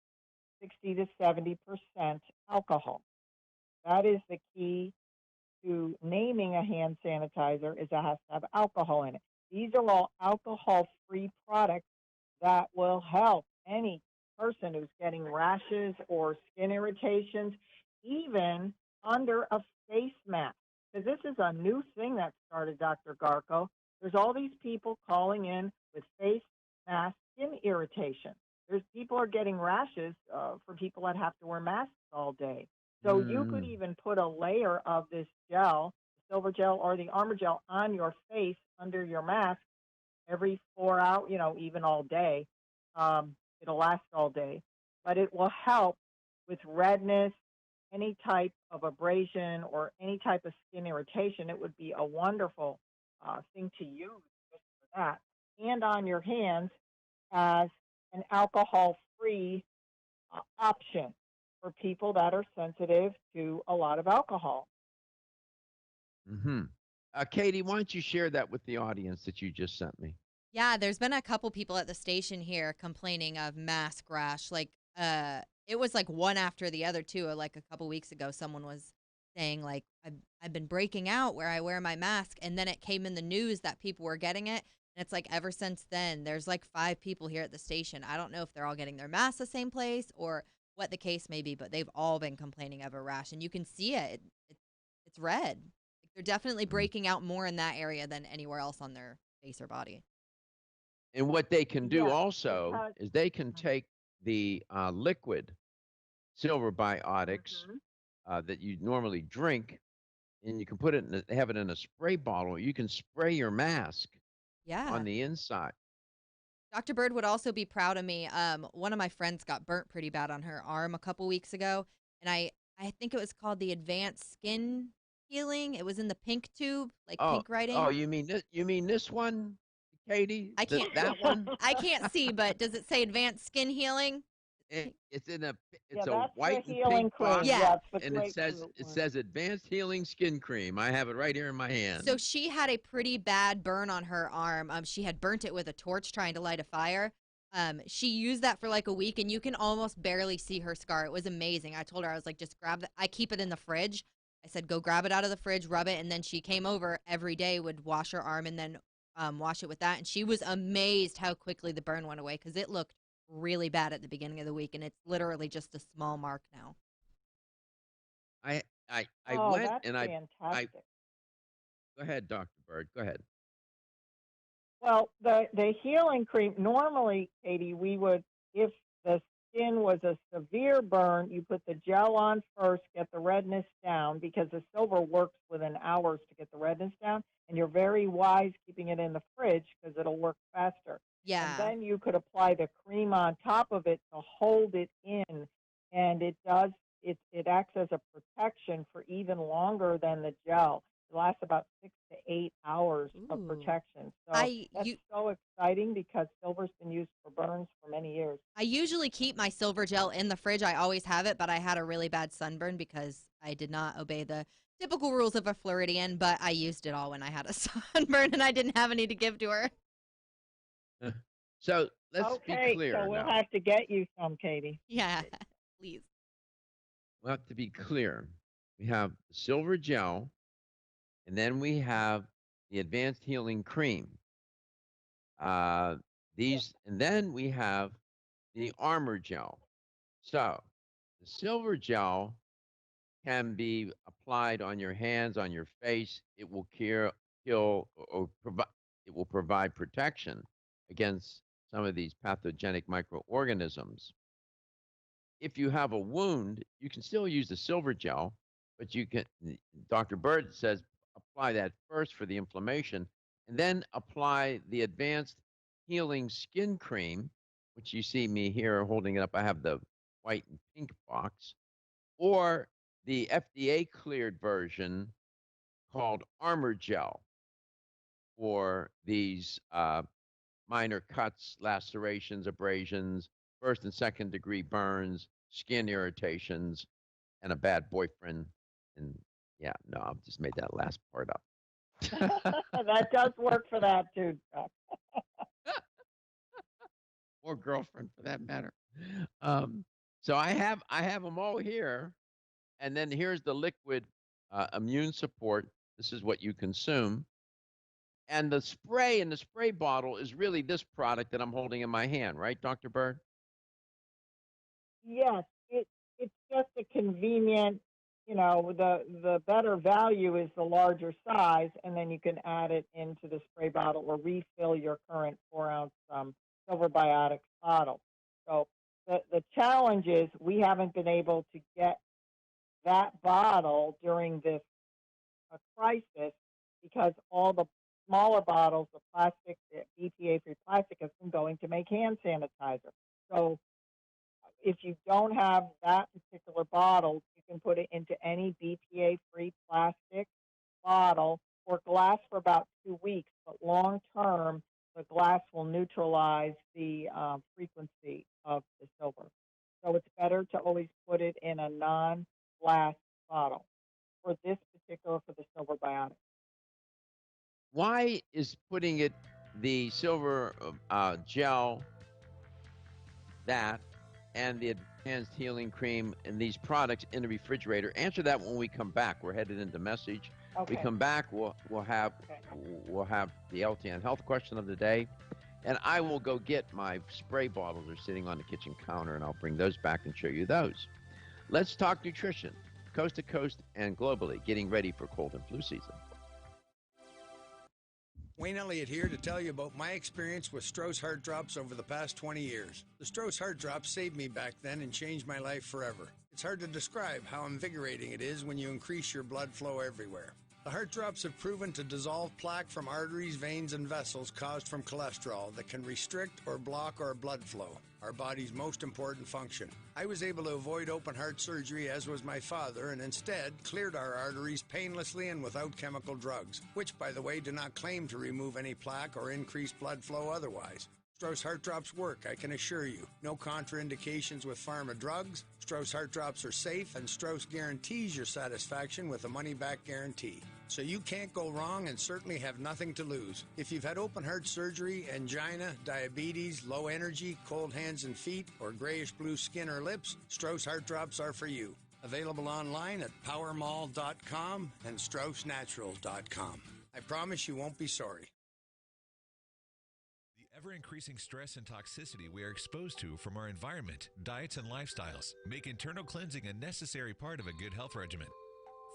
[SPEAKER 8] 60 to 70% alcohol. That is the key to naming a hand sanitizer, is it has to have alcohol in it. These are all alcohol-free products that will help any person who's getting rashes or skin irritations, even under a face mask. Because this is a new thing that started, Dr. Garko. There's all these people calling in with face mask skin irritation. There's people are getting rashes for people that have to wear masks all day. So you could even put a layer of this gel, the Silver Gel or the Armor Gel, on your face under your mask every 4 hours, even all day. It'll last all day. But it will help with redness, any type of abrasion, or any type of skin irritation. It would be a wonderful thing to use just for that. And on your hands as an alcohol-free option for people that are sensitive to a lot of alcohol.
[SPEAKER 2] Mm-hmm. Katie, why don't you share that with the audience that you just sent me?
[SPEAKER 7] Yeah, there's been a couple people at the station here complaining of mask rash. It was like one after the other too. Like a couple weeks ago, someone was saying like, I've been breaking out where I wear my mask, and then it came in the news that people were getting it. And it's like ever since then, there's like 5 people here at the station. I don't know if they're all getting their masks the same place or what the case may be, but they've all been complaining of a rash. And you can see it. It's red. Like they're definitely breaking out more in that area than anywhere else on their face or body.
[SPEAKER 2] And what they can do
[SPEAKER 8] Yeah,
[SPEAKER 2] also
[SPEAKER 8] because
[SPEAKER 2] is they can take the liquid silver biotics that you normally drink, and you can put it have it in a spray bottle. You can spray your mask
[SPEAKER 7] Yeah.
[SPEAKER 2] on the inside.
[SPEAKER 7] Dr. Bird would also be proud of me. One of my friends got burnt pretty bad on her arm a couple weeks ago, and I think it was called the Advanced Skin Healing. It was in the pink tube, like pink writing.
[SPEAKER 2] Oh, you mean this? You mean this one, Katie?
[SPEAKER 7] I can't.
[SPEAKER 2] That one?
[SPEAKER 7] I can't see, but does it say Advanced Skin Healing?
[SPEAKER 2] It's in a
[SPEAKER 8] Yeah,
[SPEAKER 2] a
[SPEAKER 8] that's
[SPEAKER 2] white
[SPEAKER 8] the
[SPEAKER 2] and
[SPEAKER 8] healing
[SPEAKER 2] pink
[SPEAKER 8] cream.
[SPEAKER 2] box,
[SPEAKER 7] Yeah.
[SPEAKER 8] That's the
[SPEAKER 2] and it
[SPEAKER 8] grapefruit one.
[SPEAKER 2] says Advanced Healing Skin Cream. I have it right here in my hand.
[SPEAKER 7] So she had a pretty bad burn on her arm. She had burnt it with a torch trying to light a fire. She used that for like a week, and you can almost barely see her scar. It was amazing. I told her, I was like, just grab that. I keep it in the fridge. I said, go grab it out of the fridge, rub it, and then she came over every day, would wash her arm, and then wash it with that. And she was amazed how quickly the burn went away because it looked really bad at the beginning of the week, and it's literally just a small mark now.
[SPEAKER 2] I
[SPEAKER 8] Oh,
[SPEAKER 2] went
[SPEAKER 8] that's
[SPEAKER 2] and I
[SPEAKER 8] fantastic.
[SPEAKER 2] go ahead, Dr. Bird. Go ahead.
[SPEAKER 8] Well, the healing cream, normally, Katie, we would, if the skin was a severe burn, you put the gel on first, get the redness down, because the silver works within hours to get the redness down, and you're very wise keeping it in the fridge because it'll work faster.
[SPEAKER 7] Yeah.
[SPEAKER 8] And then you could apply the cream on top of it to hold it in, and it acts as a protection for even longer than the gel. It lasts about 6 to 8 hours of protection. So that's so exciting because silver's been used for burns for many years.
[SPEAKER 7] I usually keep my silver gel in the fridge. I always have it, but I had a really bad sunburn because I did not obey the typical rules of a Floridian, but I used it all when I had a sunburn and I didn't have any to give to her.
[SPEAKER 2] So let's be clear
[SPEAKER 8] so we'll
[SPEAKER 2] now.
[SPEAKER 8] have to get you some, Katie.
[SPEAKER 7] Yeah, please.
[SPEAKER 2] We have to be clear. We have the silver gel, and then we have the Advanced Healing Cream. And then we have the Armor Gel. So the silver gel can be applied on your hands, on your face. It will it will provide protection against some of these pathogenic microorganisms. If you have a wound, you can still use the silver gel, but Dr. Bird says apply that first for the inflammation, and then apply the Advanced Healing Skin Cream, which you see me here holding it up. I have the white and pink box, or the FDA cleared version called Armor Gel for these minor cuts, lacerations, abrasions, first and second degree burns, skin irritations, and a bad boyfriend. And yeah, no, I've just made that last part up.
[SPEAKER 8] That does work for that too.
[SPEAKER 2] Or girlfriend for that matter. So I have them all here, and then here's the liquid immune support. This is what you consume. And the spray in the spray bottle is really this product that I'm holding in my hand, right, Dr. Bird?
[SPEAKER 8] Yes, it's just a convenient, the better value is the larger size, and then you can add it into the spray bottle or refill your current 4-ounce Silver Biotics bottle. So the challenge is we haven't been able to get that bottle during this crisis because all the smaller bottles of plastic, BPA-free plastic, has been going to make hand sanitizer. So if you don't have that particular bottle, you can put it into any BPA-free plastic bottle or glass for about 2 weeks. But long term, the glass will neutralize the frequency of the silver. So it's better to always put it in a non-glass bottle for the Silver Biotics.
[SPEAKER 2] Why is putting the silver gel, that, and the Advanced Healing Cream and these products in the refrigerator? Answer that when we come back. We're headed into message.
[SPEAKER 8] Okay.
[SPEAKER 2] We come back, we'll have the LTN health question of the day, and I will go get my spray bottles. They're sitting on the kitchen counter, and I'll bring those back and show you those. Let's talk nutrition, coast to coast and globally, getting ready for cold and flu season.
[SPEAKER 14] Wayne Elliott here to tell you about my experience with Strauss Heart Drops over the past 20 years. The Strauss Heart Drops saved me back then and changed my life forever. It's hard to describe how invigorating it is when you increase your blood flow everywhere. The heart drops have proven to dissolve plaque from arteries, veins, and vessels caused from cholesterol that can restrict or block our blood flow, our body's most important function. I was able to avoid open heart surgery, as was my father, and instead cleared our arteries painlessly and without chemical drugs, which, by the way, do not claim to remove any plaque or increase blood flow otherwise. Strauss Heart Drops work, I can assure you. No contraindications with pharma drugs. Strauss Heart Drops are safe, and Strauss guarantees your satisfaction with a money-back guarantee. So you can't go wrong and certainly have nothing to lose. If you've had open heart surgery, angina, diabetes, low energy, cold hands and feet, or grayish-blue skin or lips, Strauss Heart Drops are for you. Available online at powermall.com and straussnatural.com. I promise you won't be sorry.
[SPEAKER 16] Ever-increasing stress and toxicity we are exposed to from our environment, diets, and lifestyles make internal cleansing a necessary part of a good health regimen.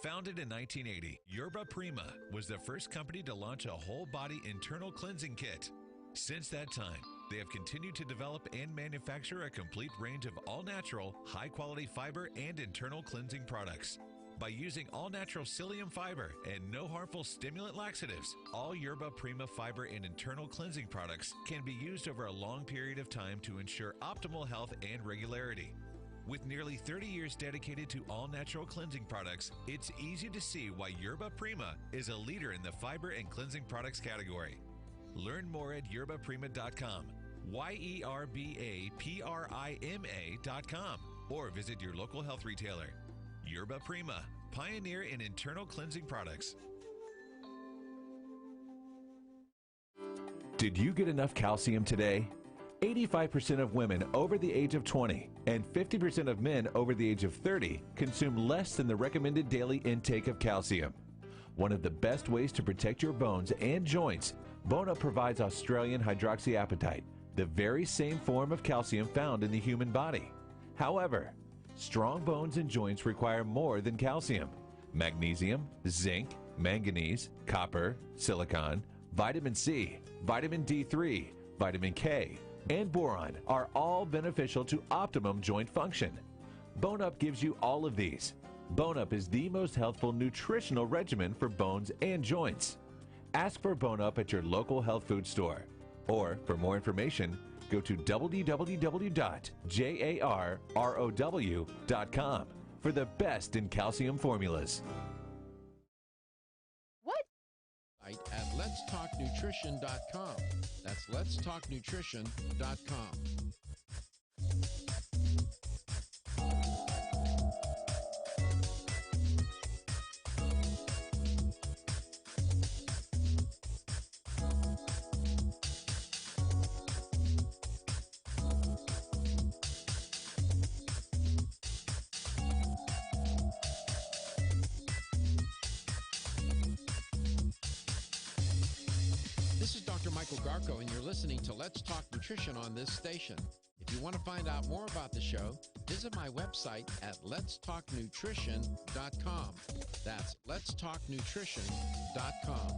[SPEAKER 16] Founded in 1980, Yerba Prima was the first company to launch a whole-body internal cleansing kit. Since that time, they have continued to develop and manufacture a complete range of all-natural, high-quality fiber and internal cleansing products. By using all-natural psyllium fiber and no harmful stimulant laxatives, all Yerba Prima fiber and internal cleansing products can be used over a long period of time to ensure optimal health and regularity. With nearly 30 years dedicated to all-natural cleansing products, it's easy to see why Yerba Prima is a leader in the fiber and cleansing products category. Learn more at yerbaprima.com, YERBAPRIMA.com, or visit your local health retailer. Yerba Prima, pioneer in internal cleansing products. Did you get enough calcium today? 85% of women over the age of 20 and 50% of men over the age of 30 consume less than the recommended daily intake of calcium. One of the best ways to protect your bones and joints, Bone Up provides Australian hydroxyapatite, the very same form of calcium found in the human body. However, strong bones and joints require more than calcium. Magnesium, zinc, manganese, copper, silicon, vitamin C, vitamin D3, vitamin K, and boron are all beneficial to optimum joint function. Bone Up gives you all of these. Bone Up is the most healthful nutritional regimen for bones and joints. Ask for Bone Up at your local health food store. Or, for more information, go to www.jarrow.com for the best in calcium formulas.
[SPEAKER 10] What? At letstalknutrition.com. That's letstalknutrition.com. This is Dr. Michael Garko, and you're listening to Let's Talk Nutrition on this station. If you want to find out more about the show, visit my website at letstalknutrition.com. That's letstalknutrition.com.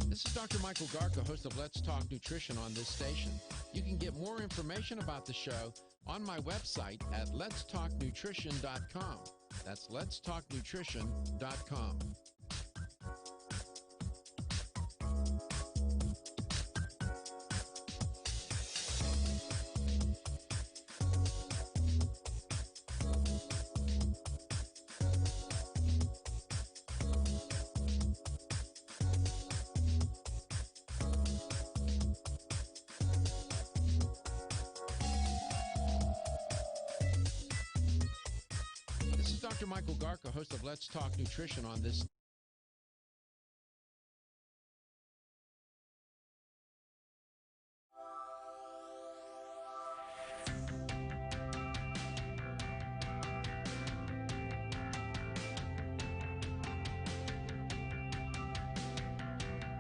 [SPEAKER 10] This is Dr. Michael Garko, host of Let's Talk Nutrition on this station. You can get more information about the show on my website at letstalknutrition.com. That's letstalknutrition.com. Dr. Michael Garka, host of Let's Talk Nutrition on this.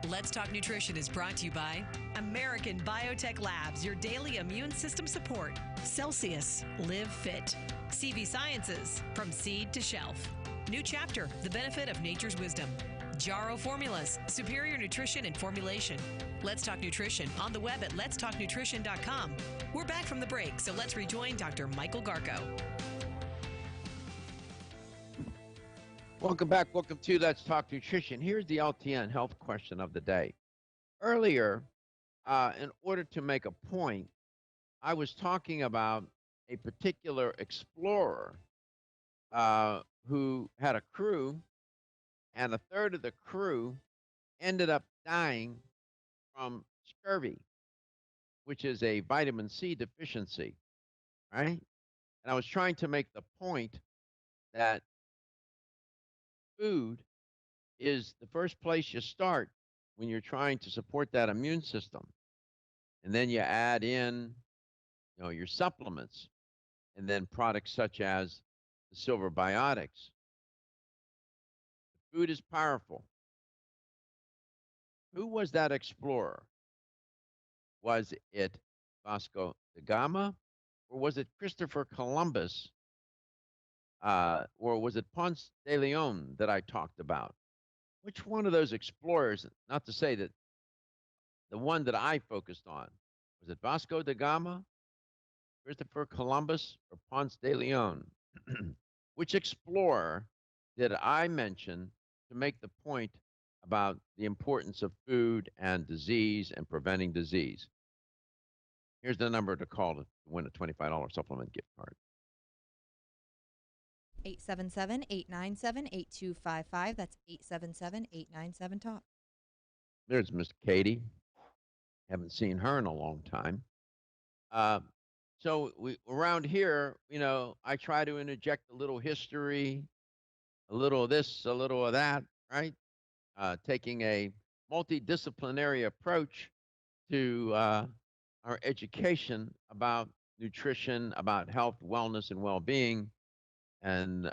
[SPEAKER 1] Let's Talk Nutrition is brought to you by American Biotech Labs, your daily immune system support. Celsius, live fit. CV Sciences, from seed to shelf. New Chapter, the benefit of nature's wisdom. Jarrow Formulas, superior nutrition and formulation. Let's Talk Nutrition on the web at letstalknutrition.com. We're back from the break, so let's rejoin Dr. Michael Garko.
[SPEAKER 2] Welcome back. Welcome to Let's Talk Nutrition. Here's the LTN health question of the day. Earlier, in order to make a point, I was talking about a particular explorer who had a crew, and a third of the crew ended up dying from scurvy, which is a vitamin C deficiency, right? And I was trying to make the point that food is the first place you start when you're trying to support that immune system. And then you add in, your supplements, and then products such as the Silver Biotics. Food is powerful. Who was that explorer? Was it Vasco da Gama, or was it Christopher Columbus, or was it Ponce de Leon that I talked about? Which one of those explorers, not to say that the one that I focused on, was it Vasco da Gama, Christopher Columbus, or Ponce de Leon? Which explorer did I mention to make the point about the importance of food and disease and preventing disease? Here's the number to call to win a $25 supplement gift card.
[SPEAKER 7] 877-897-8255. That's 877-897-TALK.
[SPEAKER 2] There's Miss Katie. Haven't seen her in a long time. So around here, I try to interject a little history, a little of this, a little of that, right? Taking a multidisciplinary approach to our education about nutrition, about health, wellness, and well-being, and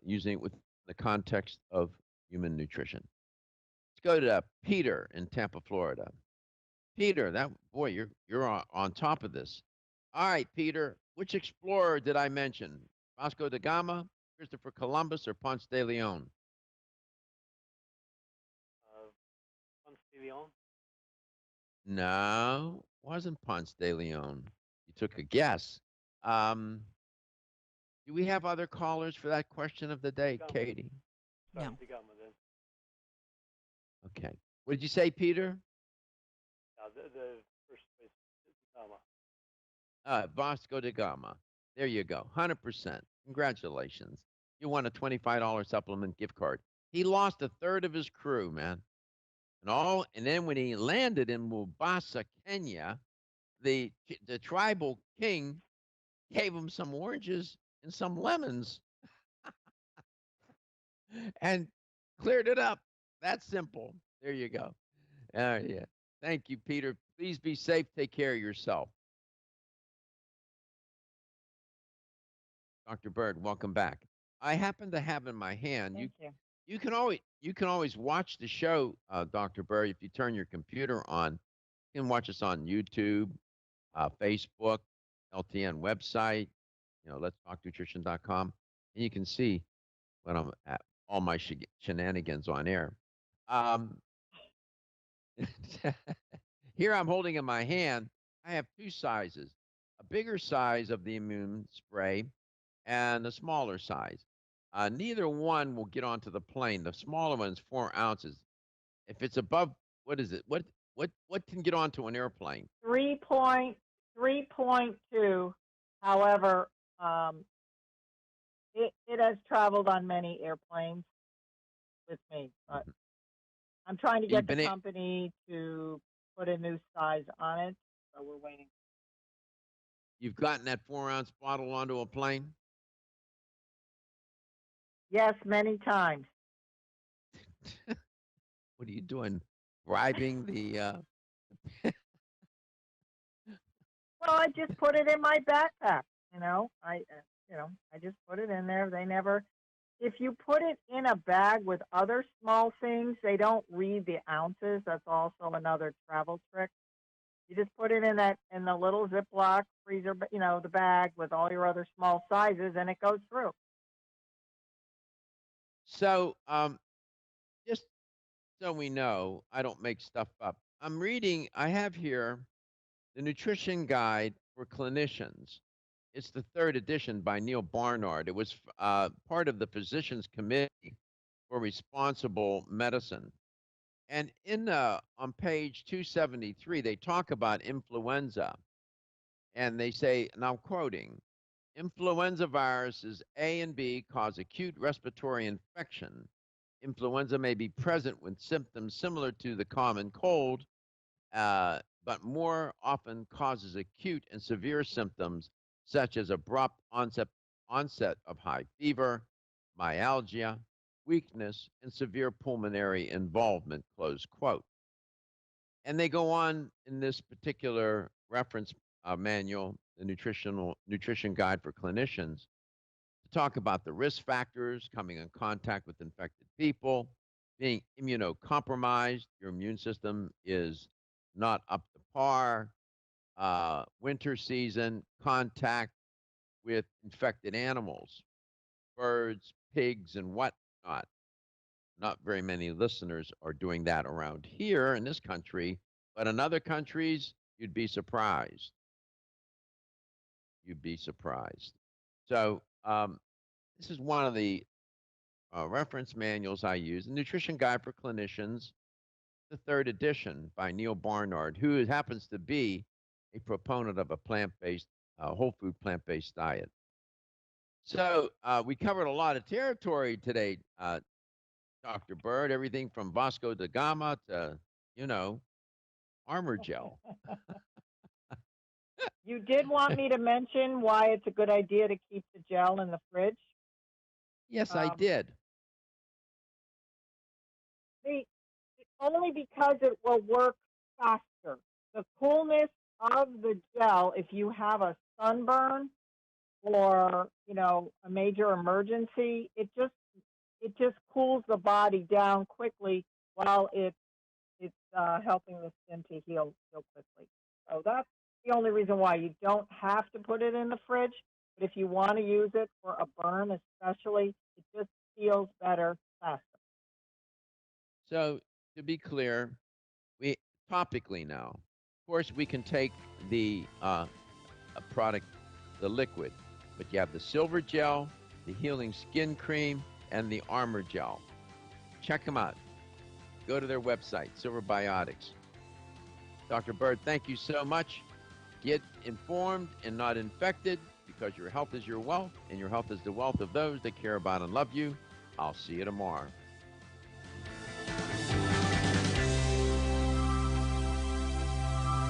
[SPEAKER 2] using it with the context of human nutrition. Let's go to Peter in Tampa, Florida. Peter, you're on top of this. All right, Peter, which explorer did I mention? Vasco da Gama, Christopher Columbus, or Ponce de Leon?
[SPEAKER 17] Ponce de Leon.
[SPEAKER 2] No, wasn't Ponce de Leon. You took a guess. Do we have other callers for that question of the day, Katie?
[SPEAKER 17] No.
[SPEAKER 2] Okay. What did you say, Peter?
[SPEAKER 17] The first place is Gama.
[SPEAKER 2] Vasco da Gama. There you go. 100%. Congratulations. You won a $25 supplement gift card. He lost a third of his crew, man. And then when he landed in Mombasa, Kenya, the tribal king gave him some oranges and some lemons and cleared it up. That's simple. There you go. Yeah. Thank you, Peter. Please be safe. Take care of yourself. Dr. Bird, welcome back. I happen to have in my hand.
[SPEAKER 8] Thank you.
[SPEAKER 2] You can always watch the show, Dr. Bird, if you turn your computer on. You can watch us on YouTube, Facebook, LTN website, letstalknutrition.com, and you can see when I'm at all my shenanigans on air. Here I'm holding in my hand, I have two sizes, a bigger size of the immune spray and a smaller size. Neither one will get onto the plane. The smaller one is 4 ounces. If it's above, what is it? What can get onto an airplane?
[SPEAKER 8] 3.2. However, it has traveled on many airplanes with me. But I'm trying to get the company to put a new size on it, so we're waiting.
[SPEAKER 2] You've gotten that 4 ounce bottle onto a plane?
[SPEAKER 8] Yes, many times.
[SPEAKER 2] What are you doing? Bribing the
[SPEAKER 8] Well, I just put it in my backpack. I just put it in there. They never. If you put it in a bag with other small things, they don't read the ounces. That's also another travel trick. You just put it in the little Ziploc freezer, the bag with all your other small sizes, and it goes through.
[SPEAKER 2] So, just so we know, I don't make stuff up. I have here the Nutrition Guide for Clinicians. It's the third edition by Neil Barnard. It was part of the Physicians Committee for Responsible Medicine. And on page 273, they talk about influenza. And they say, and I'm quoting, influenza viruses A and B cause acute respiratory infection. Influenza may be present with symptoms similar to the common cold, but more often causes acute and severe symptoms such as abrupt onset of high fever, myalgia, weakness, and severe pulmonary involvement, close quote. And they go on in this particular reference manual, the Nutrition Guide for Clinicians, to talk about the risk factors, coming in contact with infected people, being immunocompromised, your immune system is not up to par, winter season, contact with infected animals, birds, pigs, and whatnot. Not very many listeners are doing that around here in this country, but in other countries, you'd be surprised. You'd be surprised. So this is one of the reference manuals I use, the Nutrition Guide for Clinicians, the third edition by Neil Barnard, who happens to be a proponent of a plant-based, whole food plant-based diet. So we covered a lot of territory today, Dr. Bird, everything from Vasco da Gama to, Armor Gel.
[SPEAKER 8] You did want me to mention why it's a good idea to keep the gel in the fridge?
[SPEAKER 2] Yes, I did.
[SPEAKER 8] Only because it will work faster. The coolness of the gel, if you have a sunburn or, a major emergency, it just cools the body down quickly while it's helping the skin to heal quickly. So that's the only reason why. You don't have to put it in the fridge, but if you want to use it for a burn especially, it just feels better faster.
[SPEAKER 2] So to be clear, we topically now, of course, we can take the product, the liquid, but you have the Silver Gel, the Healing Skin Cream, and the Armor Gel. Check them out. Go to their website, Silver Biotics. Dr. Bird, thank you so much. Get informed and not infected, because your health is your wealth, and your health is the wealth of those that care about and love you. I'll see you tomorrow.